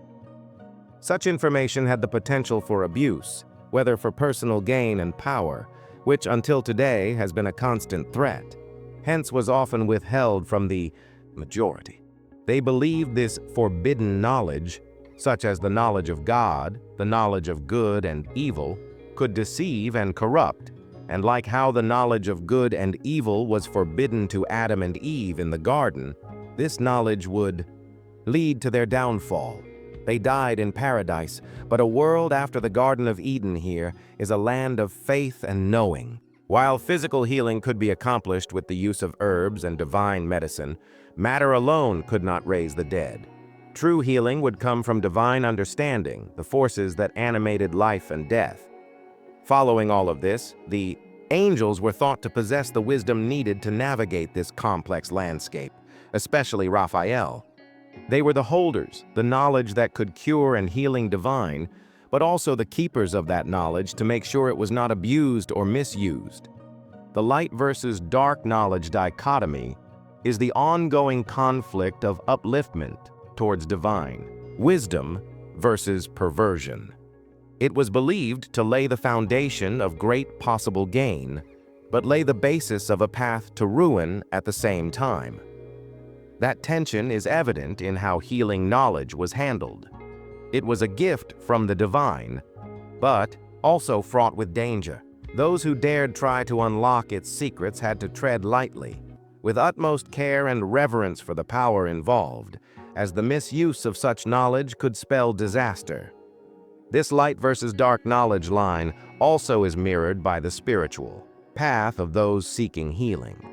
Such information had the potential for abuse, whether for personal gain and power, which until today has been a constant threat, hence was often withheld from the majority. They believed this forbidden knowledge, such as the knowledge of God, the knowledge of good and evil, could deceive and corrupt, and like how the knowledge of good and evil was forbidden to Adam and Eve in the garden, this knowledge would lead to their downfall. They died in paradise, but a world after the Garden of Eden here is a land of faith and knowing. While physical healing could be accomplished with the use of herbs and divine medicine, matter alone could not raise the dead. True healing would come from divine understanding, the forces that animated life and death. Following all of this, the angels were thought to possess the wisdom needed to navigate this complex landscape, especially Raphael. They were the holders, the knowledge that could cure and healing divine, but also the keepers of that knowledge to make sure it was not abused or misused. The light versus dark knowledge dichotomy is the ongoing conflict of upliftment towards divine, wisdom versus perversion. It was believed to lay the foundation of great possible gain, but lay the basis of a path to ruin at the same time. That tension is evident in how healing knowledge was handled. It was a gift from the divine, but also fraught with danger. Those who dared try to unlock its secrets had to tread lightly, with utmost care and reverence for the power involved, as the misuse of such knowledge could spell disaster. This light versus dark knowledge line also is mirrored by the spiritual path of those seeking healing.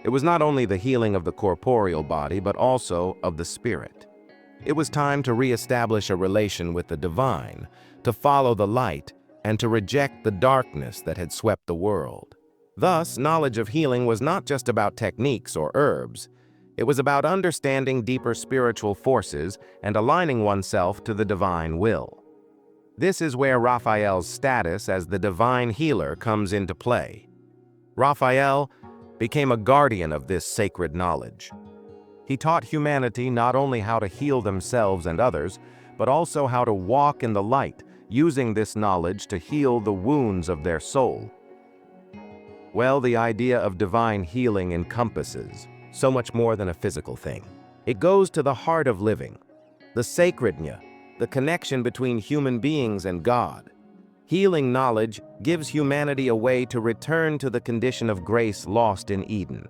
It was not only the healing of the corporeal body, but also of the spirit. It was time to reestablish a relation with the divine, to follow the light, and to reject the darkness that had swept the world. Thus, knowledge of healing was not just about techniques or herbs. It was about understanding deeper spiritual forces and aligning oneself to the divine will. This is where Raphael's status as the divine healer comes into play. Raphael became a guardian of this sacred knowledge. He taught humanity not only how to heal themselves and others, but also how to walk in the light, using this knowledge to heal the wounds of their soul. Well, the idea of divine healing encompasses so much more than a physical thing. It goes to the heart of living, the sacrednya, the connection between human beings and God. Healing knowledge gives humanity a way to return to the condition of grace lost in Eden.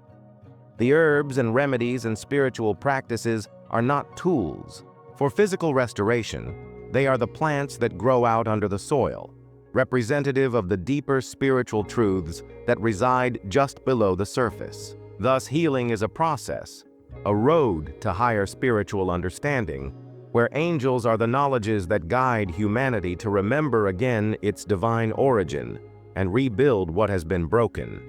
The herbs and remedies and spiritual practices are not tools. For physical restoration, they are the plants that grow out under the soil, representative of the deeper spiritual truths that reside just below the surface. Thus, healing is a process, a road to higher spiritual understanding, where angels are the knowledges that guide humanity to remember again its divine origin and rebuild what has been broken.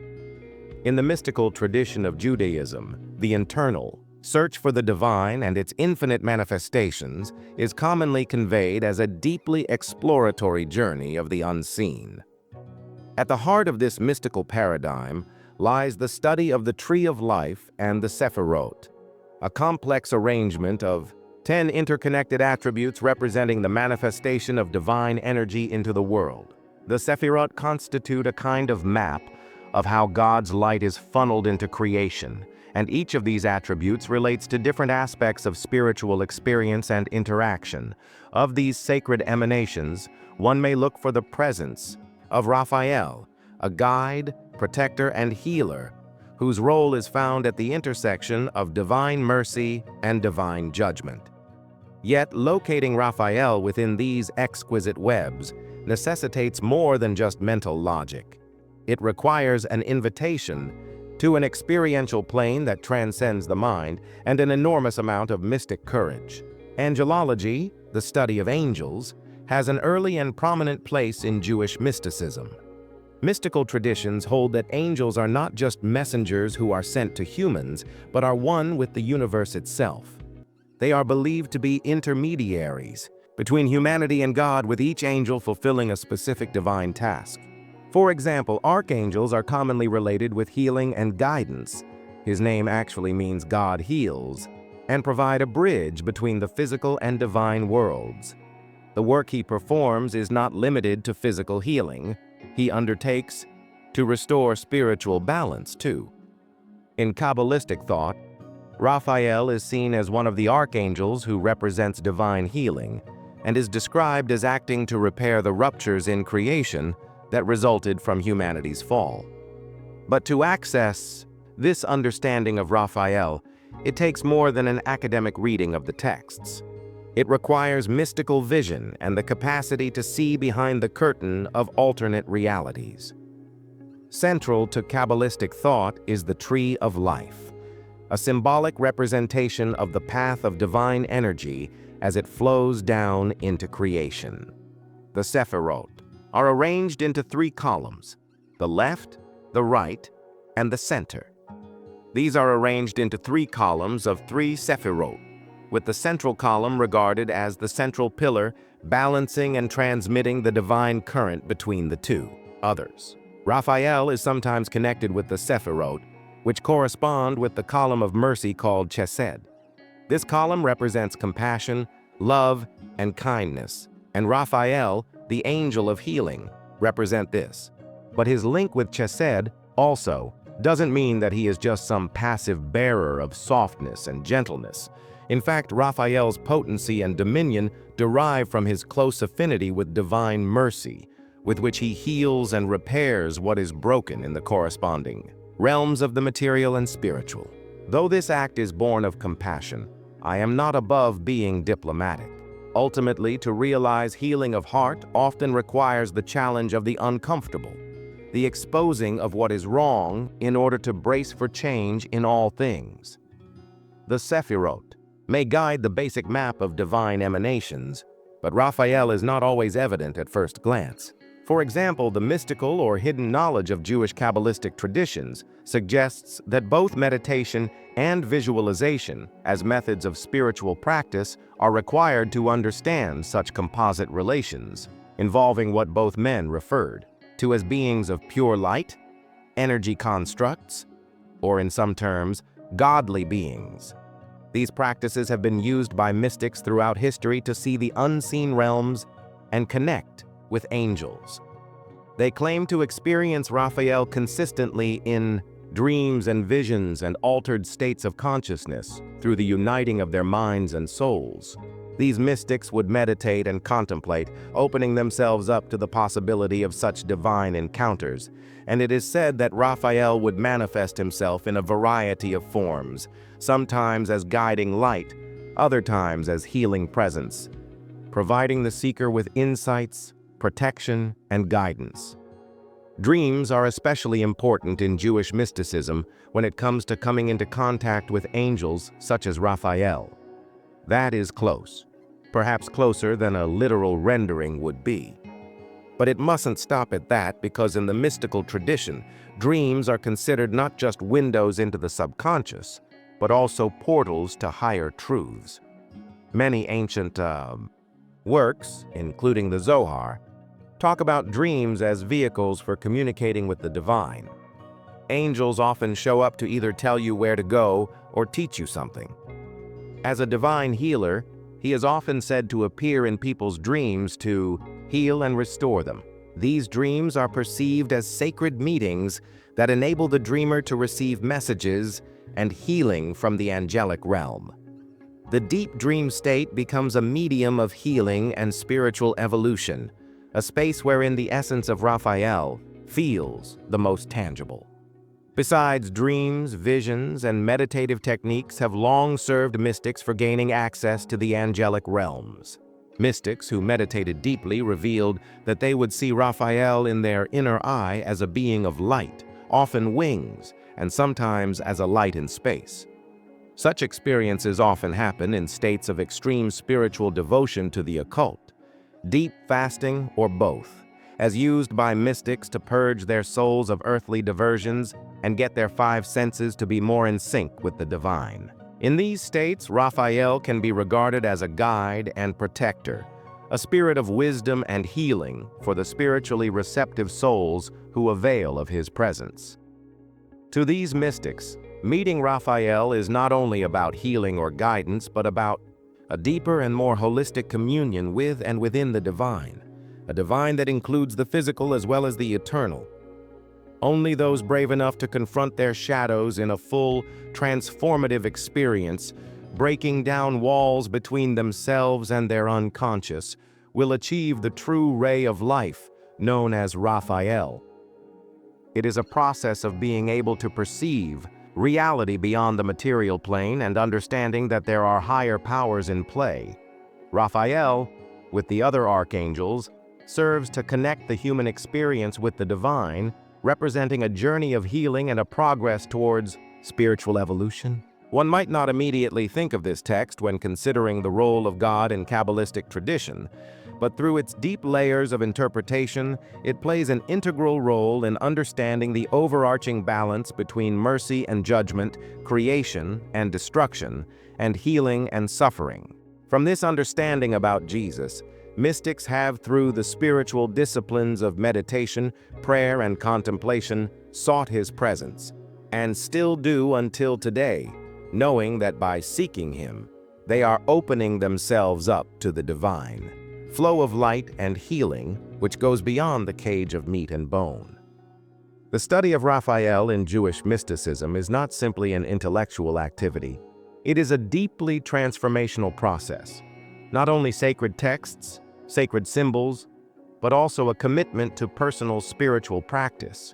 In the mystical tradition of Judaism, the internal search for the divine and its infinite manifestations is commonly conveyed as a deeply exploratory journey of the unseen. At the heart of this mystical paradigm lies the study of the tree of life and the Sephirot. a complex arrangement of 10 interconnected attributes representing the manifestation of divine energy into the world. The Sephirot constitute a kind of map of how God's light is funneled into creation, and each of these attributes relates to different aspects of spiritual experience and interaction. Of these sacred emanations, one may look for the presence of Raphael, a guide, protector, and healer, whose role is found at the intersection of divine mercy and divine judgment. Yet, locating Raphael within these exquisite webs necessitates more than just mental logic. It requires an invitation to an experiential plane that transcends the mind and an enormous amount of mystic courage. Angelology, the study of angels, has an early and prominent place in Jewish mysticism. Mystical traditions hold that angels are not just messengers who are sent to humans, but are one with the universe itself. They are believed to be intermediaries between humanity and God, with each angel fulfilling a specific divine task. For example, archangels are commonly related with healing and guidance. His name actually means God heals, and provide a bridge between the physical and divine worlds. The work he performs is not limited to physical healing. He undertakes to restore spiritual balance too. In Kabbalistic thought, Raphael is seen as one of the archangels who represents divine healing, and is described as acting to repair the ruptures in creation that resulted from humanity's fall. But to access this understanding of Raphael, it takes more than an academic reading of the texts. It requires mystical vision and the capacity to see behind the curtain of alternate realities. Central to Kabbalistic thought is the Tree of Life, a symbolic representation of the path of divine energy as it flows down into creation. The Sephirot are arranged into 3 columns: the left, the right, and the center. These are arranged into 3 columns of 3 Sephirot, with the central column regarded as the central pillar, balancing and transmitting the divine current between the 2 others. Raphael is sometimes connected with the Sephirot, which correspond with the column of mercy called Chesed. This column represents compassion, love, and kindness, and Raphael, the angel of healing, represent this. But his link with Chesed also doesn't mean that he is just some passive bearer of softness and gentleness. In fact, Raphael's potency and dominion derive from his close affinity with divine mercy, with which he heals and repairs what is broken in the corresponding realms of the material and spiritual. Though this act is born of compassion, I am not above being diplomatic. Ultimately, to realize healing of heart often requires the challenge of the uncomfortable, the exposing of what is wrong in order to brace for change in all things. The Sephirot may guide the basic map of divine emanations, but Raphael is not always evident at first glance. For example, the mystical or hidden knowledge of Jewish Kabbalistic traditions suggests that both meditation and visualization, as methods of spiritual practice, are required to understand such composite relations, involving what both men referred to as beings of pure light, energy constructs, or in some terms, godly beings. These practices have been used by mystics throughout history to see the unseen realms and connect with angels. They claim to experience Raphael consistently in dreams and visions and altered states of consciousness through the uniting of their minds and souls. These mystics would meditate and contemplate, opening themselves up to the possibility of such divine encounters, and it is said that Raphael would manifest himself in a variety of forms, sometimes as guiding light, other times as healing presence, providing the seeker with insights, protection, and guidance. Dreams are especially important in Jewish mysticism when it comes to coming into contact with angels such as Raphael. That is close, perhaps closer than a literal rendering would be. But it mustn't stop at that, because in the mystical tradition, dreams are considered not just windows into the subconscious, but also portals to higher truths. Many ancient works, including the Zohar, talk about dreams as vehicles for communicating with the divine. Angels often show up to either tell you where to go or teach you something. As a divine healer, he is often said to appear in people's dreams to heal and restore them. These dreams are perceived as sacred meetings that enable the dreamer to receive messages and healing from the angelic realm. The deep dream state becomes a medium of healing and spiritual evolution, a space wherein the essence of Raphael feels the most tangible. Besides, dreams, visions, and meditative techniques have long served mystics for gaining access to the angelic realms. Mystics who meditated deeply revealed that they would see Raphael in their inner eye as a being of light, often wings, and sometimes as a light in space. Such experiences often happen in states of extreme spiritual devotion to the occult, deep fasting, or both, as used by mystics to purge their souls of earthly diversions and get their five senses to be more in sync with the divine. In these states, Raphael can be regarded as a guide and protector, a spirit of wisdom and healing for the spiritually receptive souls who avail of his presence. To these mystics, meeting Raphael is not only about healing or guidance, but about a deeper and more holistic communion with and within the divine, a divine that includes the physical as well as the eternal. Only those brave enough to confront their shadows in a full, transformative experience, breaking down walls between themselves and their unconscious, will achieve the true ray of life known as Raphael. It is a process of being able to perceive reality beyond the material plane and understanding that there are higher powers in play. Raphael, with the other archangels, serves to connect the human experience with the divine, representing a journey of healing and a progress towards spiritual evolution. One might not immediately think of this text when considering the role of God in Kabbalistic tradition, but through its deep layers of interpretation, it plays an integral role in understanding the overarching balance between mercy and judgment, creation and destruction, and healing and suffering. From this understanding about Jesus, mystics have, through the spiritual disciplines of meditation, prayer, and contemplation, sought his presence, and still do until today, knowing that by seeking him, they are opening themselves up to the divine flow of light and healing, which goes beyond the cage of meat and bone. The study of Raphael in Jewish mysticism is not simply an intellectual activity. It is a deeply transformational process. Not only sacred texts, sacred symbols, but also a commitment to personal spiritual practice.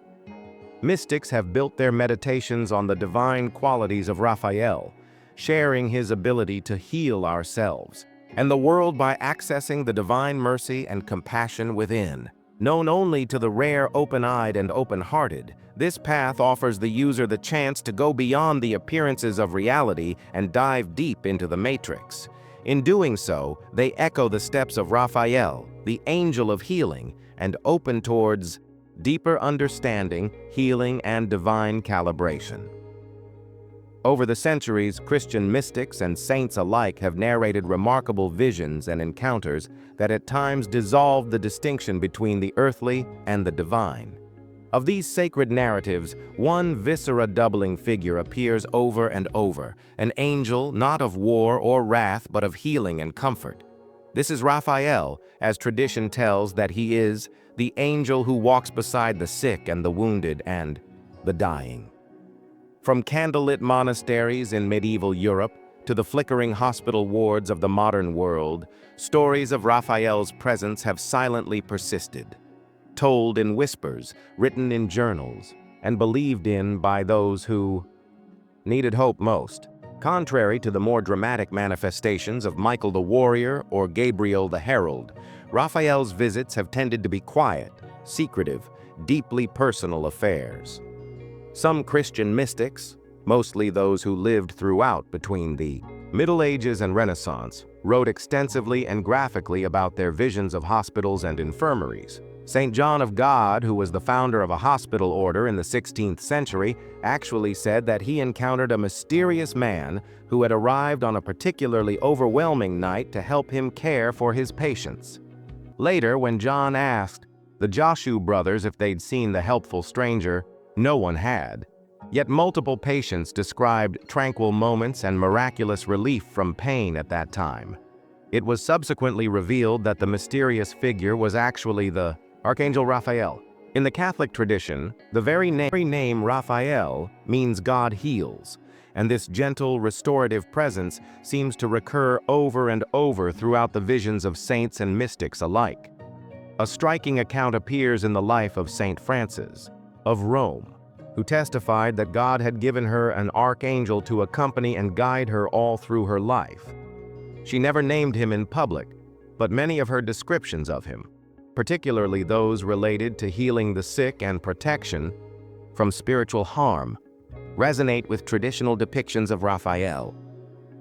Mystics have built their meditations on the divine qualities of Raphael, sharing his ability to heal ourselves and the world by accessing the divine mercy and compassion within. Known only to the rare open-eyed and open-hearted, this path offers the user the chance to go beyond the appearances of reality and dive deep into the matrix. In doing so, they echo the steps of Raphael, the angel of healing, and open towards deeper understanding, healing, and divine calibration. Over the centuries, Christian mystics and saints alike have narrated remarkable visions and encounters that at times dissolve the distinction between the earthly and the divine. Of these sacred narratives, one viscera-doubling figure appears over and over, an angel not of war or wrath but of healing and comfort. This is Raphael, as tradition tells that he is the angel who walks beside the sick and the wounded and the dying. From candlelit monasteries in medieval Europe to the flickering hospital wards of the modern world, stories of Raphael's presence have silently persisted, told in whispers, written in journals, and believed in by those who needed hope most. Contrary to the more dramatic manifestations of Michael the Warrior or Gabriel the Herald, Raphael's visits have tended to be quiet, secretive, deeply personal affairs. Some Christian mystics, mostly those who lived throughout between the Middle Ages and Renaissance, wrote extensively and graphically about their visions of hospitals and infirmaries. St. John of God, who was the founder of a hospital order in the 16th century, actually said that he encountered a mysterious man who had arrived on a particularly overwhelming night to help him care for his patients. Later, when John asked the Joshua brothers if they'd seen the helpful stranger, no one had. Yet multiple patients described tranquil moments and miraculous relief from pain at that time. It was subsequently revealed that the mysterious figure was actually the Archangel Raphael. In the Catholic tradition, the very name Raphael means God heals, and this gentle, restorative presence seems to recur over and over throughout the visions of saints and mystics alike. A striking account appears in the life of Saint Francis of Rome, who testified that God had given her an archangel to accompany and guide her all through her life. She never named him in public, but many of her descriptions of him, particularly those related to healing the sick and protection from spiritual harm, resonate with traditional depictions of Raphael.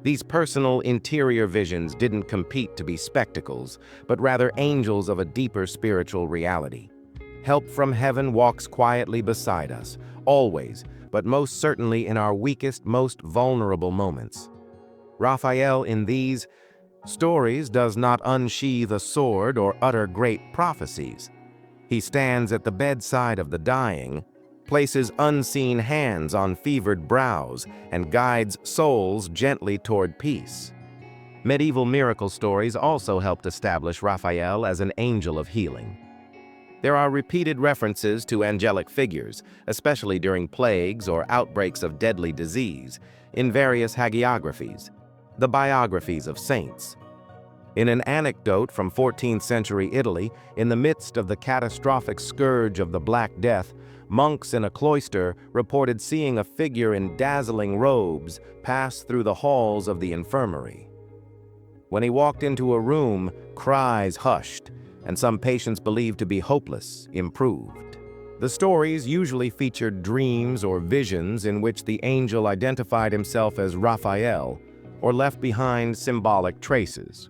These personal interior visions didn't compete to be spectacles, but rather angels of a deeper spiritual reality. Help from heaven walks quietly beside us, always, but most certainly in our weakest, most vulnerable moments. Raphael in these stories does not unsheathe a sword or utter great prophecies. He stands at the bedside of the dying, places unseen hands on fevered brows, and guides souls gently toward peace. Medieval miracle stories also helped establish Raphael as an angel of healing. There are repeated references to angelic figures, especially during plagues or outbreaks of deadly disease, in various hagiographies, the biographies of saints. In an anecdote from 14th century Italy, in the midst of the catastrophic scourge of the Black Death, monks in a cloister reported seeing a figure in dazzling robes pass through the halls of the infirmary. When he walked into a room, cries hushed, and some patients believed to be hopeless improved. The stories usually featured dreams or visions in which the angel identified himself as Raphael or left behind symbolic traces.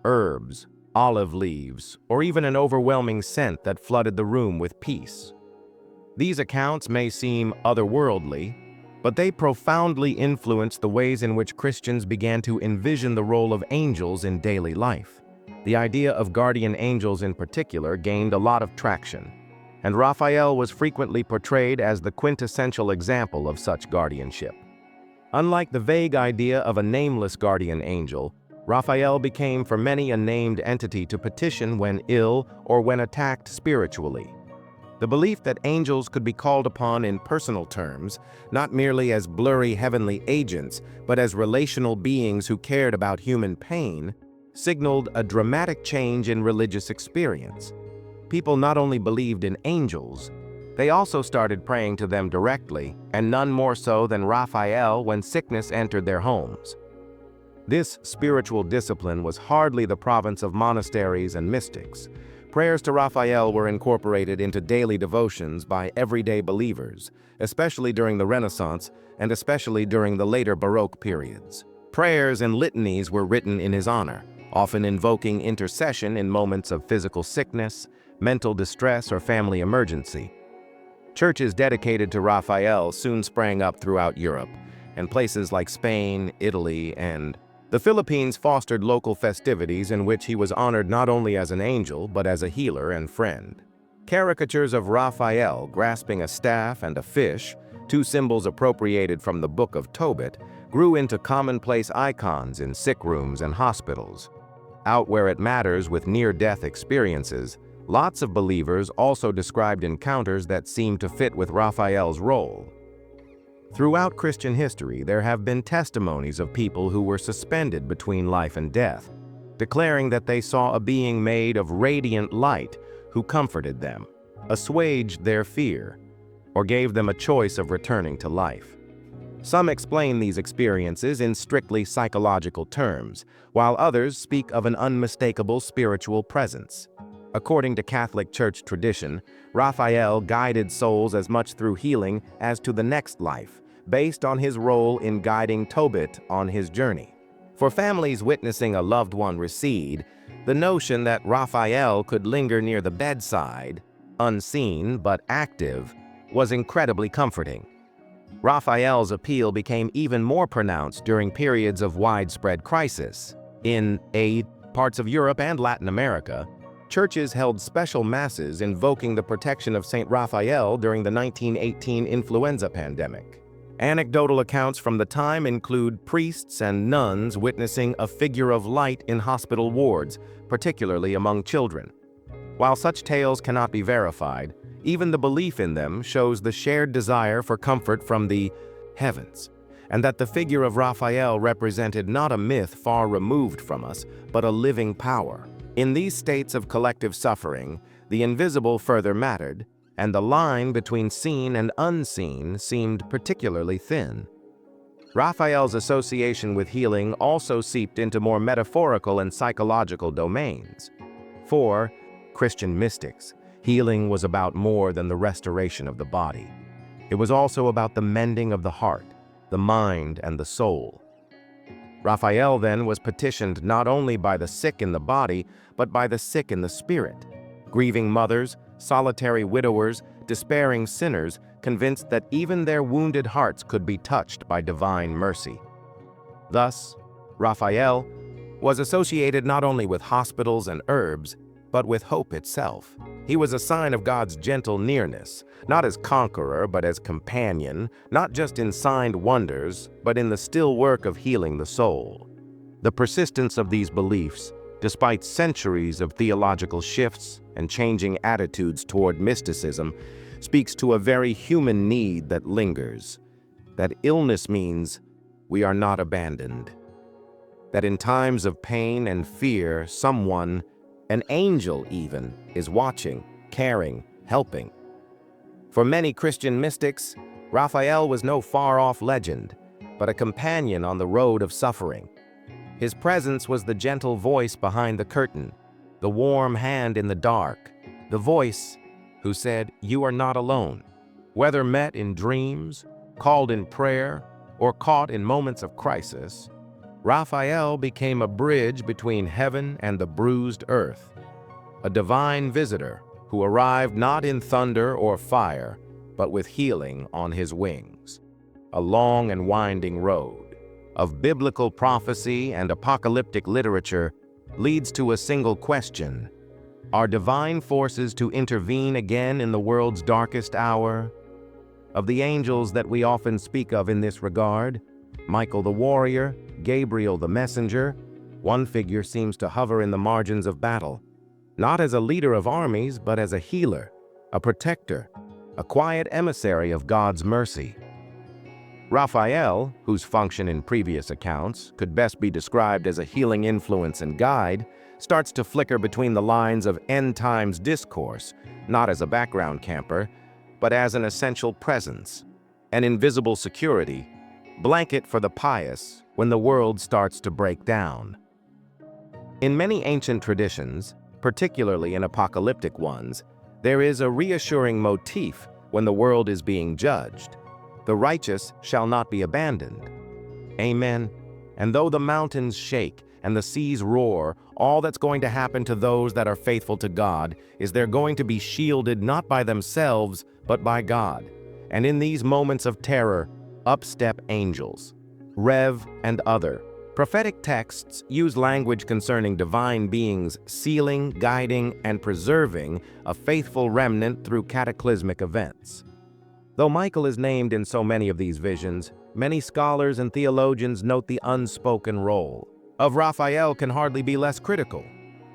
Herbs, olive leaves, or even an overwhelming scent that flooded the room with peace. These accounts may seem otherworldly, but they profoundly influenced the ways in which Christians began to envision the role of angels in daily life. The idea of guardian angels in particular gained a lot of traction, and Raphael was frequently portrayed as the quintessential example of such guardianship. Unlike the vague idea of a nameless guardian angel, Raphael became for many a named entity to petition when ill or when attacked spiritually. The belief that angels could be called upon in personal terms, not merely as blurry heavenly agents, but as relational beings who cared about human pain, signaled a dramatic change in religious experience. People not only believed in angels, they also started praying to them directly, and none more so than Raphael when sickness entered their homes. This spiritual discipline was hardly the province of monasteries and mystics. Prayers to Raphael were incorporated into daily devotions by everyday believers, especially during the Renaissance and especially during the later Baroque periods. Prayers and litanies were written in his honor, often invoking intercession in moments of physical sickness, mental distress, or family emergency. Churches dedicated to Raphael soon sprang up throughout Europe, and places like Spain, Italy, and the Philippines fostered local festivities in which he was honored not only as an angel, but as a healer and friend. Caricatures of Raphael grasping a staff and a fish, two symbols appropriated from the Book of Tobit, grew into commonplace icons in sick rooms and hospitals. Out where it matters with near-death experiences, lots of believers also described encounters that seemed to fit with Raphael's role. Throughout Christian history, there have been testimonies of people who were suspended between life and death, declaring that they saw a being made of radiant light who comforted them, assuaged their fear, or gave them a choice of returning to life. Some explain these experiences in strictly psychological terms, while others speak of an unmistakable spiritual presence. According to Catholic Church tradition, Raphael guided souls as much through healing as to the next life, based on his role in guiding Tobit on his journey. For families witnessing a loved one recede, the notion that Raphael could linger near the bedside, unseen but active, was incredibly comforting. Raphael's appeal became even more pronounced during periods of widespread crisis. In parts of Europe and Latin America, churches held special masses invoking the protection of Saint Raphael during the 1918 influenza pandemic. Anecdotal accounts from the time include priests and nuns witnessing a figure of light in hospital wards, particularly among children. While such tales cannot be verified, even the belief in them shows the shared desire for comfort from the heavens, and that the figure of Raphael represented not a myth far removed from us, but a living power. In these states of collective suffering, the invisible further mattered, and the line between seen and unseen seemed particularly thin. Raphael's association with healing also seeped into more metaphorical and psychological domains. For Christian mystics, healing was about more than the restoration of the body. It was also about the mending of the heart, the mind, and the soul. Raphael then was petitioned not only by the sick in the body, but by the sick in the spirit. Grieving mothers, solitary widowers, despairing sinners, convinced that even their wounded hearts could be touched by divine mercy. Thus, Raphael was associated not only with hospitals and herbs, but with hope itself. He was a sign of God's gentle nearness, not as conqueror, but as companion, not just in signed wonders, but in the still work of healing the soul. The persistence of these beliefs, despite centuries of theological shifts and changing attitudes toward mysticism, speaks to a very human need that lingers. That illness means we are not abandoned. That in times of pain and fear, someone, an angel even, is watching, caring, helping. For many Christian mystics, Raphael was no far-off legend, but a companion on the road of suffering. His presence was the gentle voice behind the curtain, the warm hand in the dark, the voice who said, "You are not alone." Whether met in dreams, called in prayer, or caught in moments of crisis, Raphael became a bridge between heaven and the bruised earth, a divine visitor who arrived not in thunder or fire, but with healing on his wings. A long and winding road of biblical prophecy and apocalyptic literature leads to a single question: are divine forces to intervene again in the world's darkest hour? Of the angels that we often speak of in this regard, Michael the warrior, Gabriel the messenger, one figure seems to hover in the margins of battle, not as a leader of armies, but as a healer, a protector, a quiet emissary of God's mercy. Raphael, whose function in previous accounts could best be described as a healing influence and guide, starts to flicker between the lines of end times discourse, not as a background camper, but as an essential presence, an invisible security, blanket for the pious when the world starts to break down. In many ancient traditions, particularly in apocalyptic ones, there is a reassuring motif when the world is being judged. The righteous shall not be abandoned. Amen. And though the mountains shake and the seas roar, all that's going to happen to those that are faithful to God is they're going to be shielded not by themselves, but by God. And in these moments of terror, up step angels. Rev and other prophetic texts use language concerning divine beings sealing, guiding, and preserving a faithful remnant through cataclysmic events. Though Michael is named in so many of these visions, many scholars and theologians note the unspoken role of Raphael can hardly be less critical.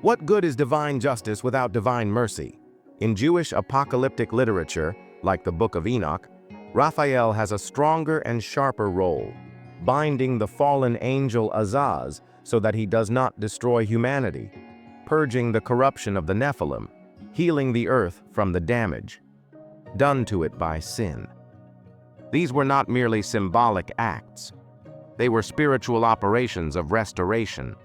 What good is divine justice without divine mercy? In Jewish apocalyptic literature, like the Book of Enoch, Raphael has a stronger and sharper role, binding the fallen angel Azaz so that he does not destroy humanity, purging the corruption of the Nephilim, healing the earth from the damage done to it by sin. These were not merely symbolic acts. They were spiritual operations of restoration.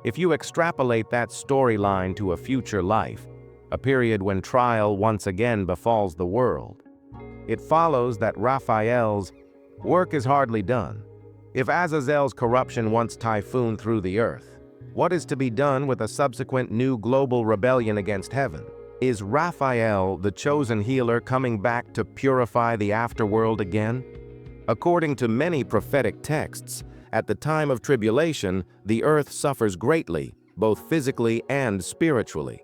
If you extrapolate that storyline to a future life, a period when trial once again befalls the world, it follows that Raphael's work is hardly done. If Azazel's corruption once typhooned through the earth, what is to be done with a subsequent new global rebellion against heaven? Is Raphael, the chosen healer, coming back to purify the afterworld again? According to many prophetic texts, at the time of tribulation, the earth suffers greatly, both physically and spiritually.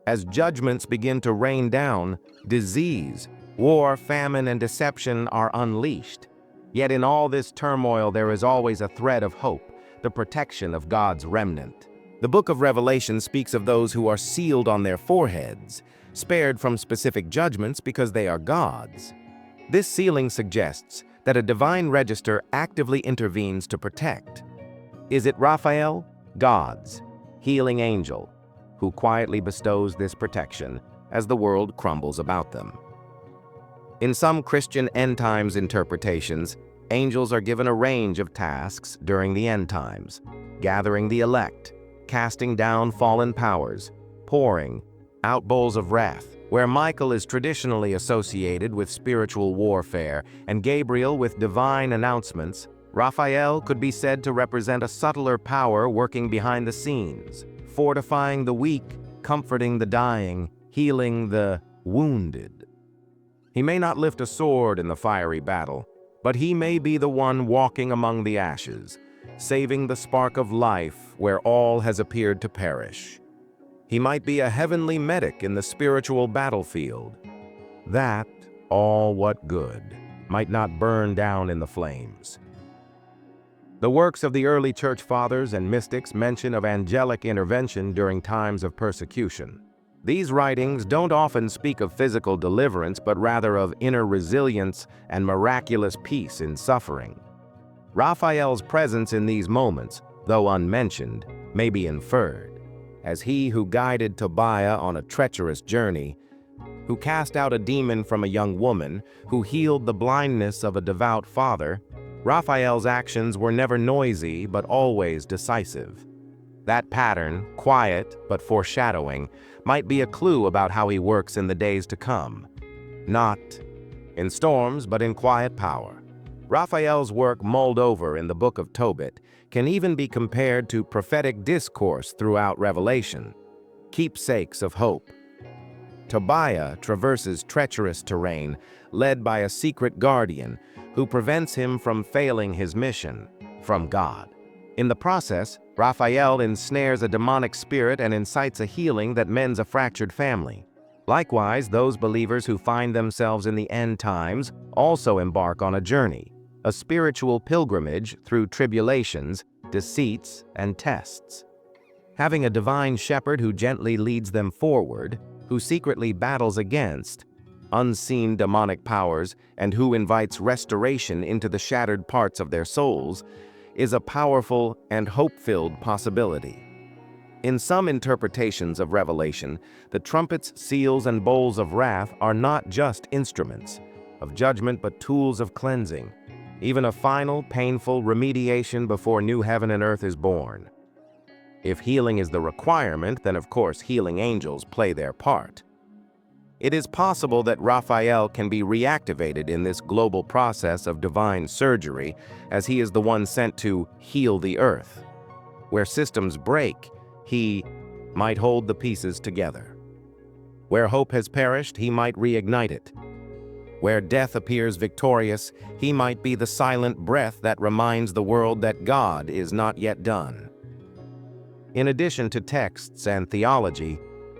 As judgments begin to rain down, disease, war, famine, and deception are unleashed. Yet in all this turmoil there is always a thread of hope, the protection of God's remnant. The book of Revelation speaks of those who are sealed on their foreheads, spared from specific judgments because they are God's. This sealing suggests that a divine register actively intervenes to protect. Is it Raphael, God's healing angel, who quietly bestows this protection as the world crumbles about them? In some Christian end times interpretations, angels are given a range of tasks during the end times: gathering the elect, casting down fallen powers, pouring out bowls of wrath. Where Michael is traditionally associated with spiritual warfare and Gabriel with divine announcements, Raphael could be said to represent a subtler power working behind the scenes, fortifying the weak, comforting the dying, healing the wounded. He may not lift a sword in the fiery battle, but he may be the one walking among the ashes, saving the spark of life where all has appeared to perish. He might be a heavenly medic in the spiritual battlefield. That, all what good, might not burn down in the flames. The works of the early church fathers and mystics mention of angelic intervention during times of persecution. These writings don't often speak of physical deliverance, but rather of inner resilience and miraculous peace in suffering. Raphael's presence in these moments, though unmentioned, may be inferred, as he who guided Tobiah on a treacherous journey, who cast out a demon from a young woman, who healed the blindness of a devout father. Raphael's actions were never noisy but always decisive. That pattern, quiet but foreshadowing, might be a clue about how he works in the days to come. Not in storms, but in quiet power. Raphael's work, mulled over in the Book of Tobit, can even be compared to prophetic discourse throughout Revelation, keepsakes of hope. Tobiah traverses treacherous terrain, led by a secret guardian who prevents him from failing his mission from God. In the process, Raphael ensnares a demonic spirit and incites a healing that mends a fractured family. Likewise, those believers who find themselves in the end times also embark on a journey, a spiritual pilgrimage through tribulations, deceits, and tests. Having a divine shepherd who gently leads them forward, who secretly battles against unseen demonic powers, and who invites restoration into the shattered parts of their souls, is a powerful and hope-filled possibility. In some interpretations of Revelation, the trumpets, seals, and bowls of wrath are not just instruments of judgment but tools of cleansing, even a final, painful remediation before new heaven and earth is born. If healing is the requirement, then of course healing angels play their part. It is possible that Raphael can be reactivated in this global process of divine surgery, as he is the one sent to heal the earth. Where systems break, he might hold the pieces together. Where hope has perished, he might reignite it. Where death appears victorious, he might be the silent breath that reminds the world that God is not yet done. In addition to texts and theology,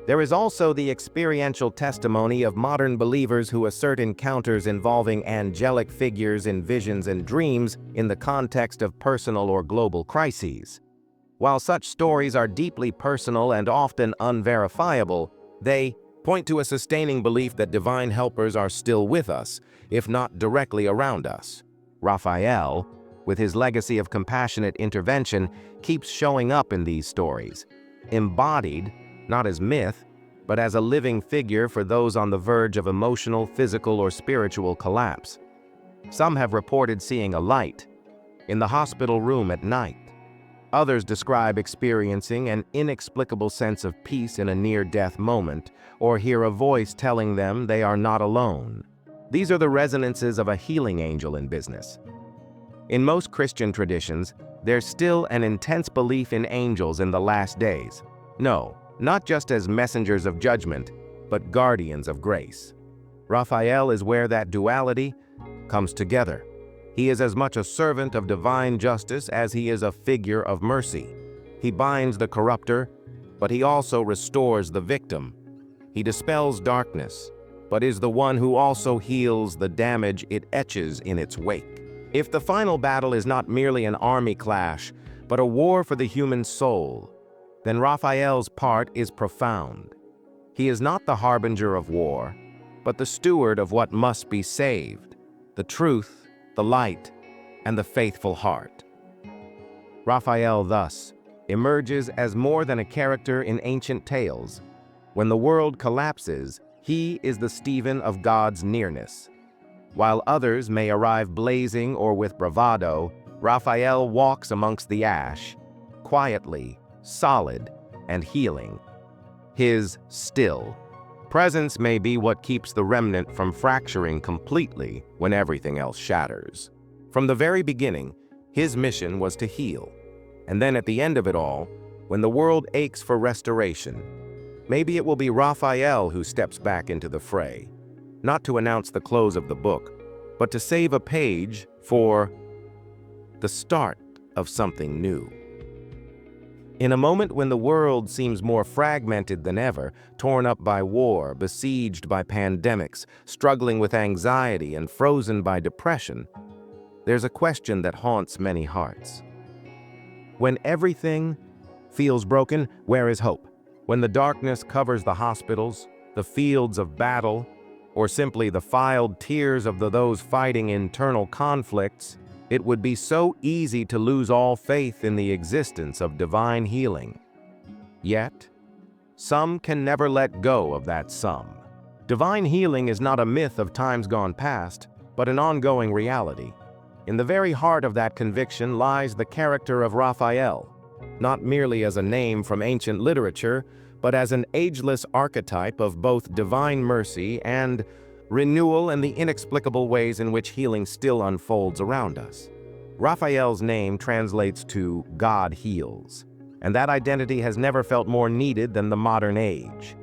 there is also the experiential testimony of modern believers who assert encounters involving angelic figures in visions and dreams in the context of personal or global crises. While such stories are deeply personal and often unverifiable, they point to a sustaining belief that divine helpers are still with us, if not directly around us. Raphael, with his legacy of compassionate intervention, keeps showing up in these stories, embodied, not as myth, but as a living figure for those on the verge of emotional, physical, or spiritual collapse. Some have reported seeing a light in the hospital room at night. Others describe experiencing an inexplicable sense of peace in a near-death moment, or hear a voice telling them they are not alone. These are the resonances of a healing angel in business. In most Christian traditions, there's still an intense belief in angels in the last days. No, not just as messengers of judgment, but guardians of grace. Raphael is where that duality comes together. He is as much a servant of divine justice as he is a figure of mercy. He binds the corrupter, but he also restores the victim, He dispels darkness, but is the one who also heals the damage it etches in its wake. If the final battle is not merely an army clash, but a war for the human soul, then Raphael's part is profound. He is not the harbinger of war, but the steward of what must be saved, the truth, the light, and the faithful heart. Raphael, thus, emerges as more than a character in ancient tales. When the world collapses, he is the Stephen of God's nearness. While others may arrive blazing or with bravado, Raphael walks amongst the ash, quietly, solid, and healing. His still presence may be what keeps the remnant from fracturing completely when everything else shatters. From the very beginning, his mission was to heal. And then at the end of it all, when the world aches for restoration, maybe it will be Raphael who steps back into the fray, not to announce the close of the book, but to save a page for the start of something new. In a moment when the world seems more fragmented than ever, torn up by war, besieged by pandemics, struggling with anxiety, and frozen by depression, there's a question that haunts many hearts. When everything feels broken, where is hope? When the darkness covers the hospitals, the fields of battle, or simply the filed tears of those fighting internal conflicts, it would be so easy to lose all faith in the existence of divine healing. Yet, some can never let go of that some. Divine healing is not a myth of times gone past, but an ongoing reality. In the very heart of that conviction lies the character of Raphael, not merely as a name from ancient literature, but as an ageless archetype of both divine mercy and renewal and the inexplicable ways in which healing still unfolds around us. Raphael's name translates to God heals, and that identity has never felt more needed than the modern age.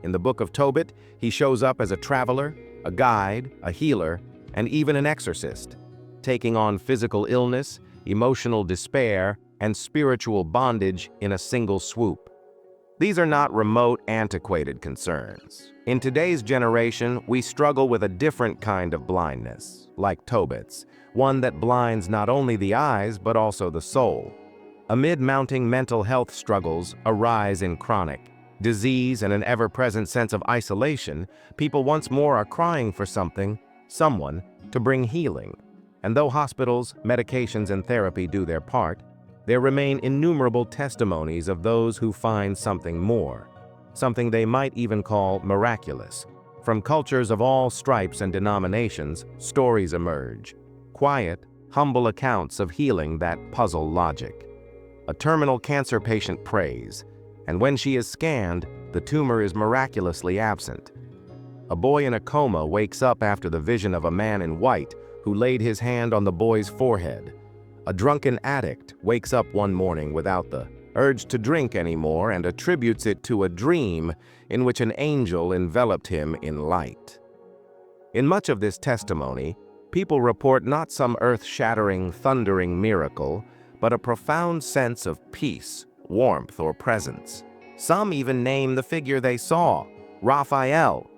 In the Book of Tobit, he shows up as a traveler, a guide, a healer, and even an exorcist, taking on physical illness, emotional despair, and spiritual bondage in a single swoop. These are not remote, antiquated concerns. In today's generation, we struggle with a different kind of blindness, like Tobit's, one that blinds not only the eyes but also the soul. Amid mounting mental health struggles, a rise in chronic disease, and an ever-present sense of isolation, people once more are crying for someone, to bring healing. And though hospitals, medications, and therapy do their part, there remain innumerable testimonies of those who find something more, something they might even call miraculous. From cultures of all stripes and denominations, stories emerge, quiet, humble accounts of healing that puzzle logic. A terminal cancer patient prays, and when she is scanned, the tumor is miraculously absent. A boy in a coma wakes up after the vision of a man in white who laid his hand on the boy's forehead. A drunken addict wakes up one morning without the urge to drink anymore and attributes it to a dream in which an angel enveloped him in light. In much of this testimony, people report not some earth-shattering, thundering miracle, but a profound sense of peace, warmth, or presence. Some even name the figure they saw, Raphael.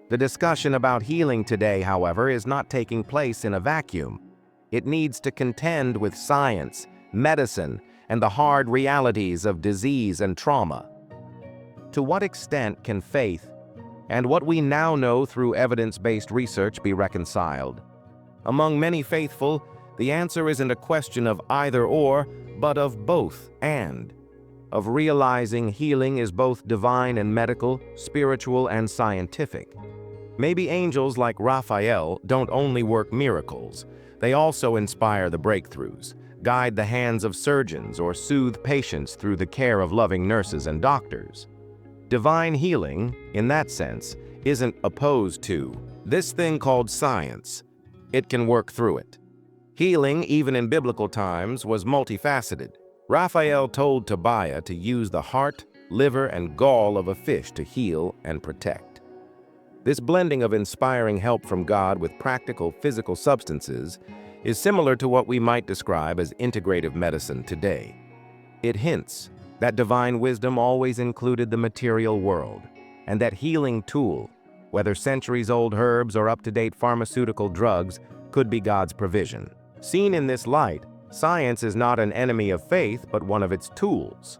The discussion about healing today, however, is not taking place in a vacuum. It needs to contend with science, medicine, and the hard realities of disease and trauma. To what extent can faith, and what we now know through evidence-based research, be reconciled? Among many faithful, the answer isn't a question of either or, but of both and. Of realizing healing is both divine and medical, spiritual and scientific. Maybe angels like Raphael don't only work miracles, they also inspire the breakthroughs, guide the hands of surgeons, or soothe patients through the care of loving nurses and doctors. Divine healing, in that sense, isn't opposed to this thing called science. It can work through it. Healing, even in biblical times, was multifaceted. Raphael told Tobiah to use the heart, liver, and gall of a fish to heal and protect. This blending of inspiring help from God with practical physical substances is similar to what we might describe as integrative medicine today. It hints that divine wisdom always included the material world, and that healing tool, whether centuries-old herbs or up-to-date pharmaceutical drugs, could be God's provision. Seen in this light, science is not an enemy of faith, but one of its tools.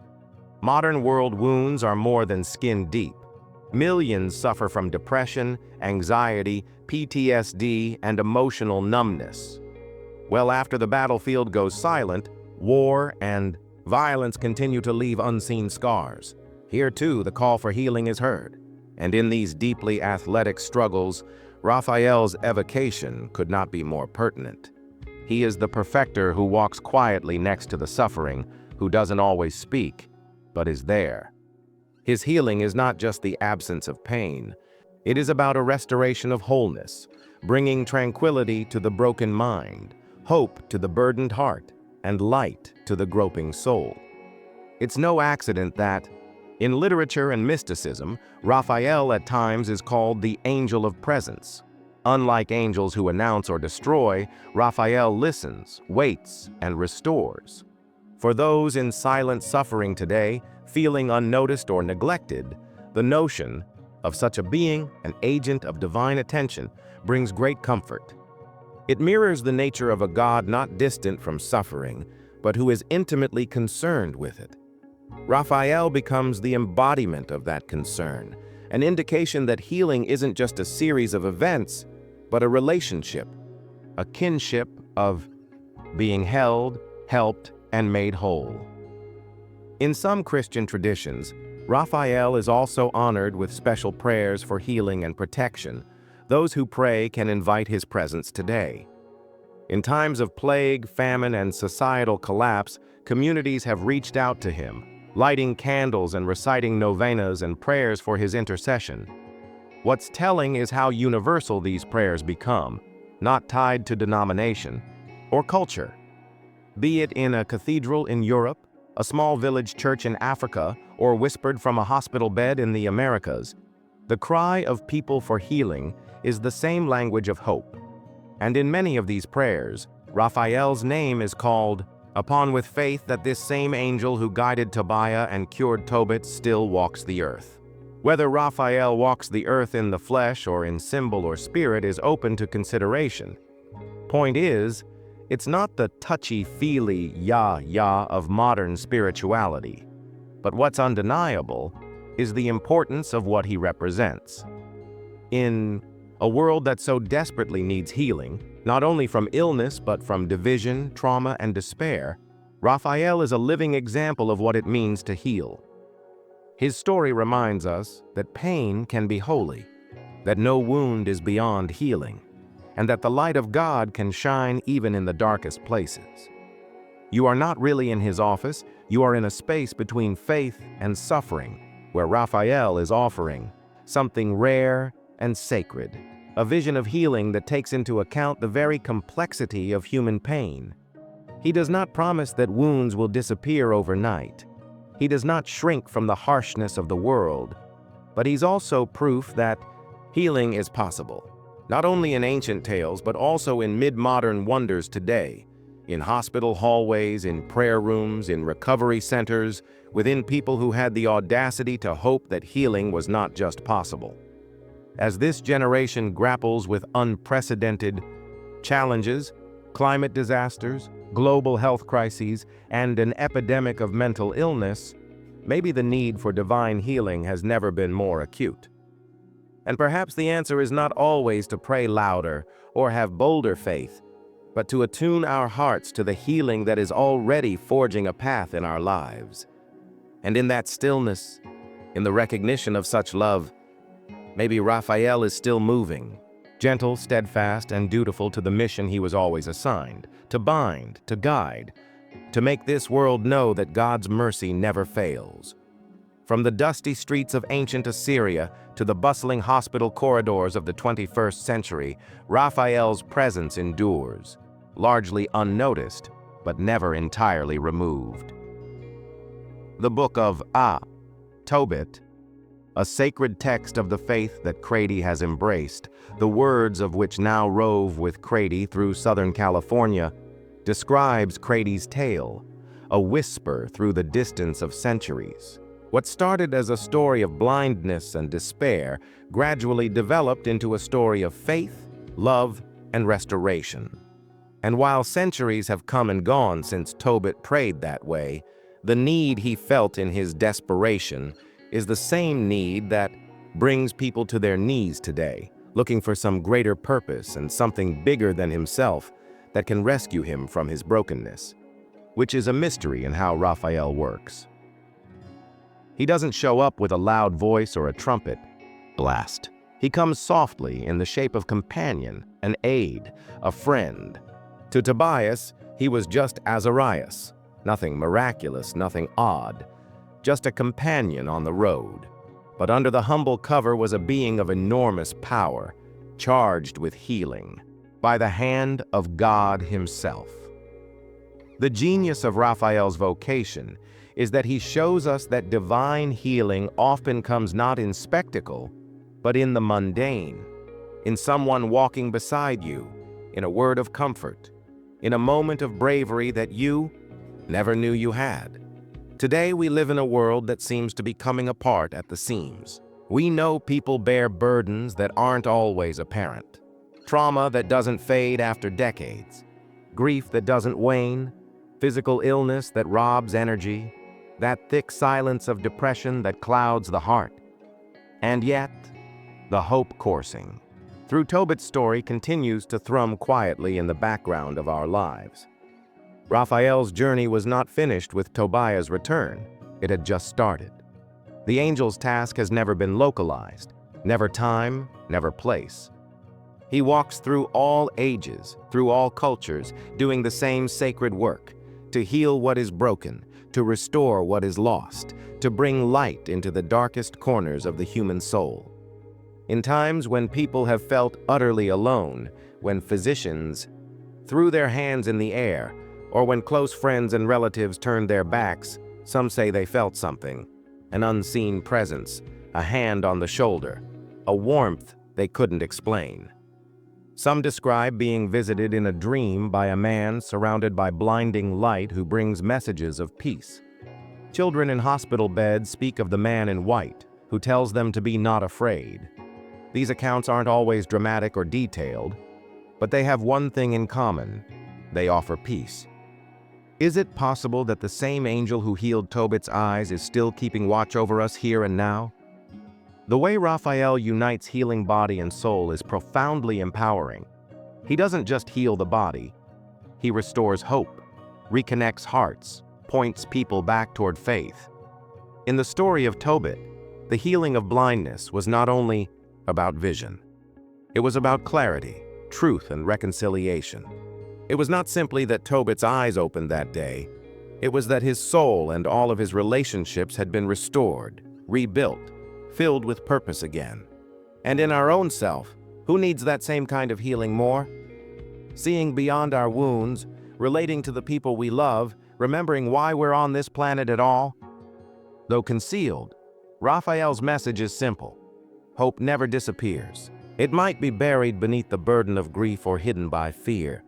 Modern world wounds are more than skin deep. Millions suffer from depression, anxiety, PTSD, and emotional numbness. Well, after the battlefield goes silent, war and violence continue to leave unseen scars. Here, too, the call for healing is heard. And in these deeply athletic struggles, Raphael's evocation could not be more pertinent. He is the perfecter who walks quietly next to the suffering, who doesn't always speak, but is there. His healing is not just the absence of pain. It is about a restoration of wholeness, bringing tranquility to the broken mind, hope to the burdened heart, and light to the groping soul. It's no accident that, in literature and mysticism, Raphael at times is called the angel of presence. Unlike angels who announce or destroy, Raphael listens, waits, and restores. For those in silent suffering today, feeling unnoticed or neglected, the notion of such a being, an agent of divine attention, brings great comfort. It mirrors the nature of a God not distant from suffering, but who is intimately concerned with it. Raphael becomes the embodiment of that concern, an indication that healing isn't just a series of events, but a relationship, a kinship of being held, helped, and made whole. In some Christian traditions, Raphael is also honored with special prayers for healing and protection. Those who pray can invite his presence today. In times of plague, famine, and societal collapse, communities have reached out to him, lighting candles and reciting novenas and prayers for his intercession. What's telling is how universal these prayers become, not tied to denomination or culture. Be it in a cathedral in Europe, a small village church in Africa, or whispered from a hospital bed in the Americas, the cry of people for healing is the same language of hope. And in many of these prayers, Raphael's name is called upon with faith that this same angel who guided Tobiah and cured Tobit still walks the earth. Whether Raphael walks the earth in the flesh or in symbol or spirit is open to consideration. Point is, it's not the touchy-feely yah of modern spirituality, but what's undeniable is the importance of what he represents. In a world that so desperately needs healing, not only from illness but from division, trauma, and despair, Raphael is a living example of what it means to heal. His story reminds us that pain can be holy, that no wound is beyond healing, and that the light of God can shine even in the darkest places. You are not really in his office, you are in a space between faith and suffering, where Raphael is offering something rare and sacred, a vision of healing that takes into account the very complexity of human pain. He does not promise that wounds will disappear overnight. He does not shrink from the harshness of the world, but he's also proof that healing is possible, not only in ancient tales, but also in mid-modern wonders today, in hospital hallways, in prayer rooms, in recovery centers, within people who had the audacity to hope that healing was not just possible. As this generation grapples with unprecedented challenges, climate disasters, global health crises, and an epidemic of mental illness, maybe the need for divine healing has never been more acute. And perhaps the answer is not always to pray louder or have bolder faith, but to attune our hearts to the healing that is already forging a path in our lives. And in that stillness, in the recognition of such love, maybe Raphael is still moving, gentle, steadfast, and dutiful to the mission he was always assigned, to bind, to guide, to make this world know that God's mercy never fails. From the dusty streets of ancient Assyria to the bustling hospital corridors of the 21st century, Raphael's presence endures, largely unnoticed, but never entirely removed. The Book of Tobit, a sacred text of the faith that Crady has embraced, the words of which now rove with Crady through Southern California, describes Crady's tale, a whisper through the distance of centuries. What started as a story of blindness and despair gradually developed into a story of faith, love, and restoration. And while centuries have come and gone since Tobit prayed that way, the need he felt in his desperation is the same need that brings people to their knees today, looking for some greater purpose and something bigger than himself that can rescue him from his brokenness, which is a mystery in how Raphael works. He doesn't show up with a loud voice or a trumpet blast. He comes softly in the shape of companion, an aid, a friend. To Tobias, he was just Azarias, nothing miraculous, nothing odd, just a companion on the road. But under the humble cover was a being of enormous power, charged with healing, by the hand of God himself. The genius of Raphael's vocation is that he shows us that divine healing often comes not in spectacle, but in the mundane, in someone walking beside you, in a word of comfort, in a moment of bravery that you never knew you had. Today we live in a world that seems to be coming apart at the seams. We know people bear burdens that aren't always apparent, trauma that doesn't fade after decades, grief that doesn't wane, physical illness that robs energy, that thick silence of depression that clouds the heart. And yet, the hope coursing through Tobit's story continues to thrum quietly in the background of our lives. Raphael's journey was not finished with Tobiah's return. It had just started. The angel's task has never been localized, never time, never place. He walks through all ages, through all cultures, doing the same sacred work, to heal what is broken, to restore what is lost, to bring light into the darkest corners of the human soul. In times when people have felt utterly alone, when physicians threw their hands in the air, or when close friends and relatives turned their backs, some say they felt something, an unseen presence, a hand on the shoulder, a warmth they couldn't explain. Some describe being visited in a dream by a man surrounded by blinding light who brings messages of peace. Children in hospital beds speak of the man in white, who tells them to be not afraid. These accounts aren't always dramatic or detailed, but they have one thing in common: they offer peace. Is it possible that the same angel who healed Tobit's eyes is still keeping watch over us here and now? The way Raphael unites healing body and soul is profoundly empowering. He doesn't just heal the body, he restores hope, reconnects hearts, points people back toward faith. In the story of Tobit, the healing of blindness was not only about vision. It was about clarity, truth, and reconciliation. It was not simply that Tobit's eyes opened that day. It was that his soul and all of his relationships had been restored, rebuilt, filled with purpose again. And in our own self, who needs that same kind of healing more? Seeing beyond our wounds, relating to the people we love, remembering why we're on this planet at all? Though concealed, Raphael's message is simple. Hope never disappears. It might be buried beneath the burden of grief or hidden by fear,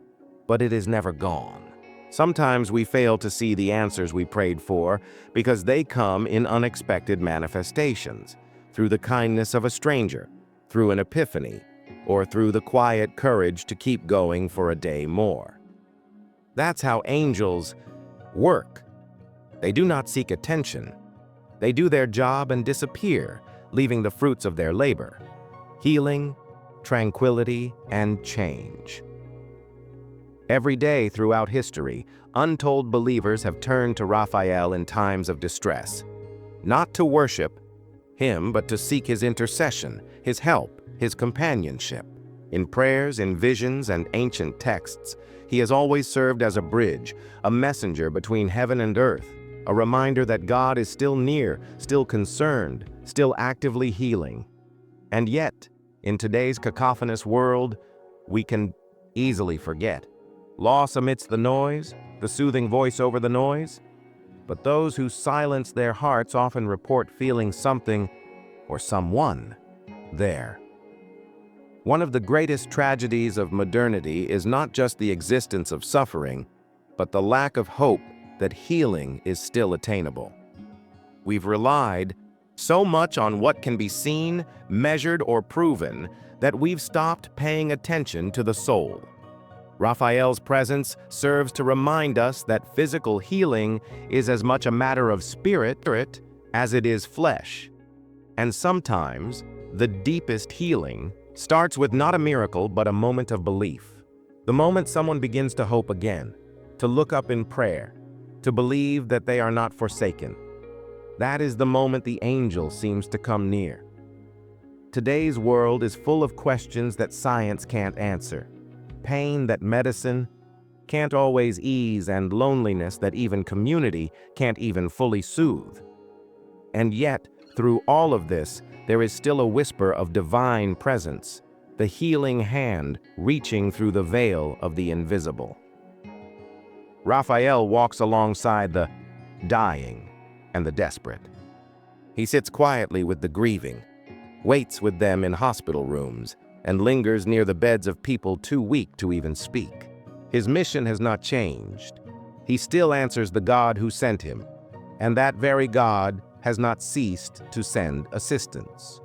but it is never gone. Sometimes we fail to see the answers we prayed for because they come in unexpected manifestations, through the kindness of a stranger, through an epiphany, or through the quiet courage to keep going for a day more. That's how angels work. They do not seek attention. They do their job and disappear, leaving the fruits of their labor: healing, tranquility, and change. Every day throughout history, untold believers have turned to Raphael in times of distress, not to worship him, but to seek his intercession, his help, his companionship. In prayers, in visions, and ancient texts, he has always served as a bridge, a messenger between heaven and earth, a reminder that God is still near, still concerned, still actively healing. And yet, in today's cacophonous world, we can easily forget. Loss amidst the noise, the soothing voice over the noise. But those who silence their hearts often report feeling something or someone there. One of the greatest tragedies of modernity is not just the existence of suffering, but the lack of hope that healing is still attainable. We've relied so much on what can be seen, measured, or proven that we've stopped paying attention to the soul. Raphael's presence serves to remind us that physical healing is as much a matter of spirit as it is flesh. And sometimes, the deepest healing starts with not a miracle but a moment of belief. The moment someone begins to hope again, to look up in prayer, to believe that they are not forsaken. That is the moment the angel seems to come near. Today's world is full of questions that science can't answer, pain that medicine can't always ease, and loneliness that even community can't even fully soothe. And yet, through all of this, there is still a whisper of divine presence, the healing hand reaching through the veil of the invisible. Raphael walks alongside the dying and the desperate. He sits quietly with the grieving, waits with them in hospital rooms, and lingers near the beds of people too weak to even speak. His mission has not changed. He still answers the God who sent him, and that very God has not ceased to send assistance.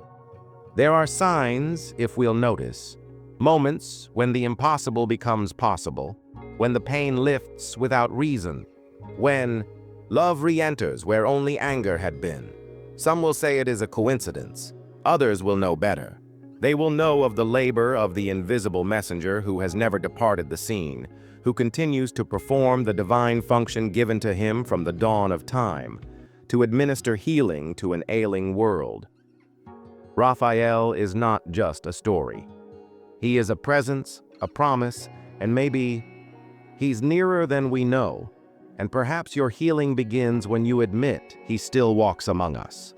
There are signs, if we'll notice, moments when the impossible becomes possible, when the pain lifts without reason, when love re-enters where only anger had been. Some will say it is a coincidence. Others will know better. They will know of the labor of the invisible messenger who has never departed the scene, who continues to perform the divine function given to him from the dawn of time, to administer healing to an ailing world. Raphael is not just a story. He is a presence, a promise, and maybe he's nearer than we know. And perhaps your healing begins when you admit he still walks among us.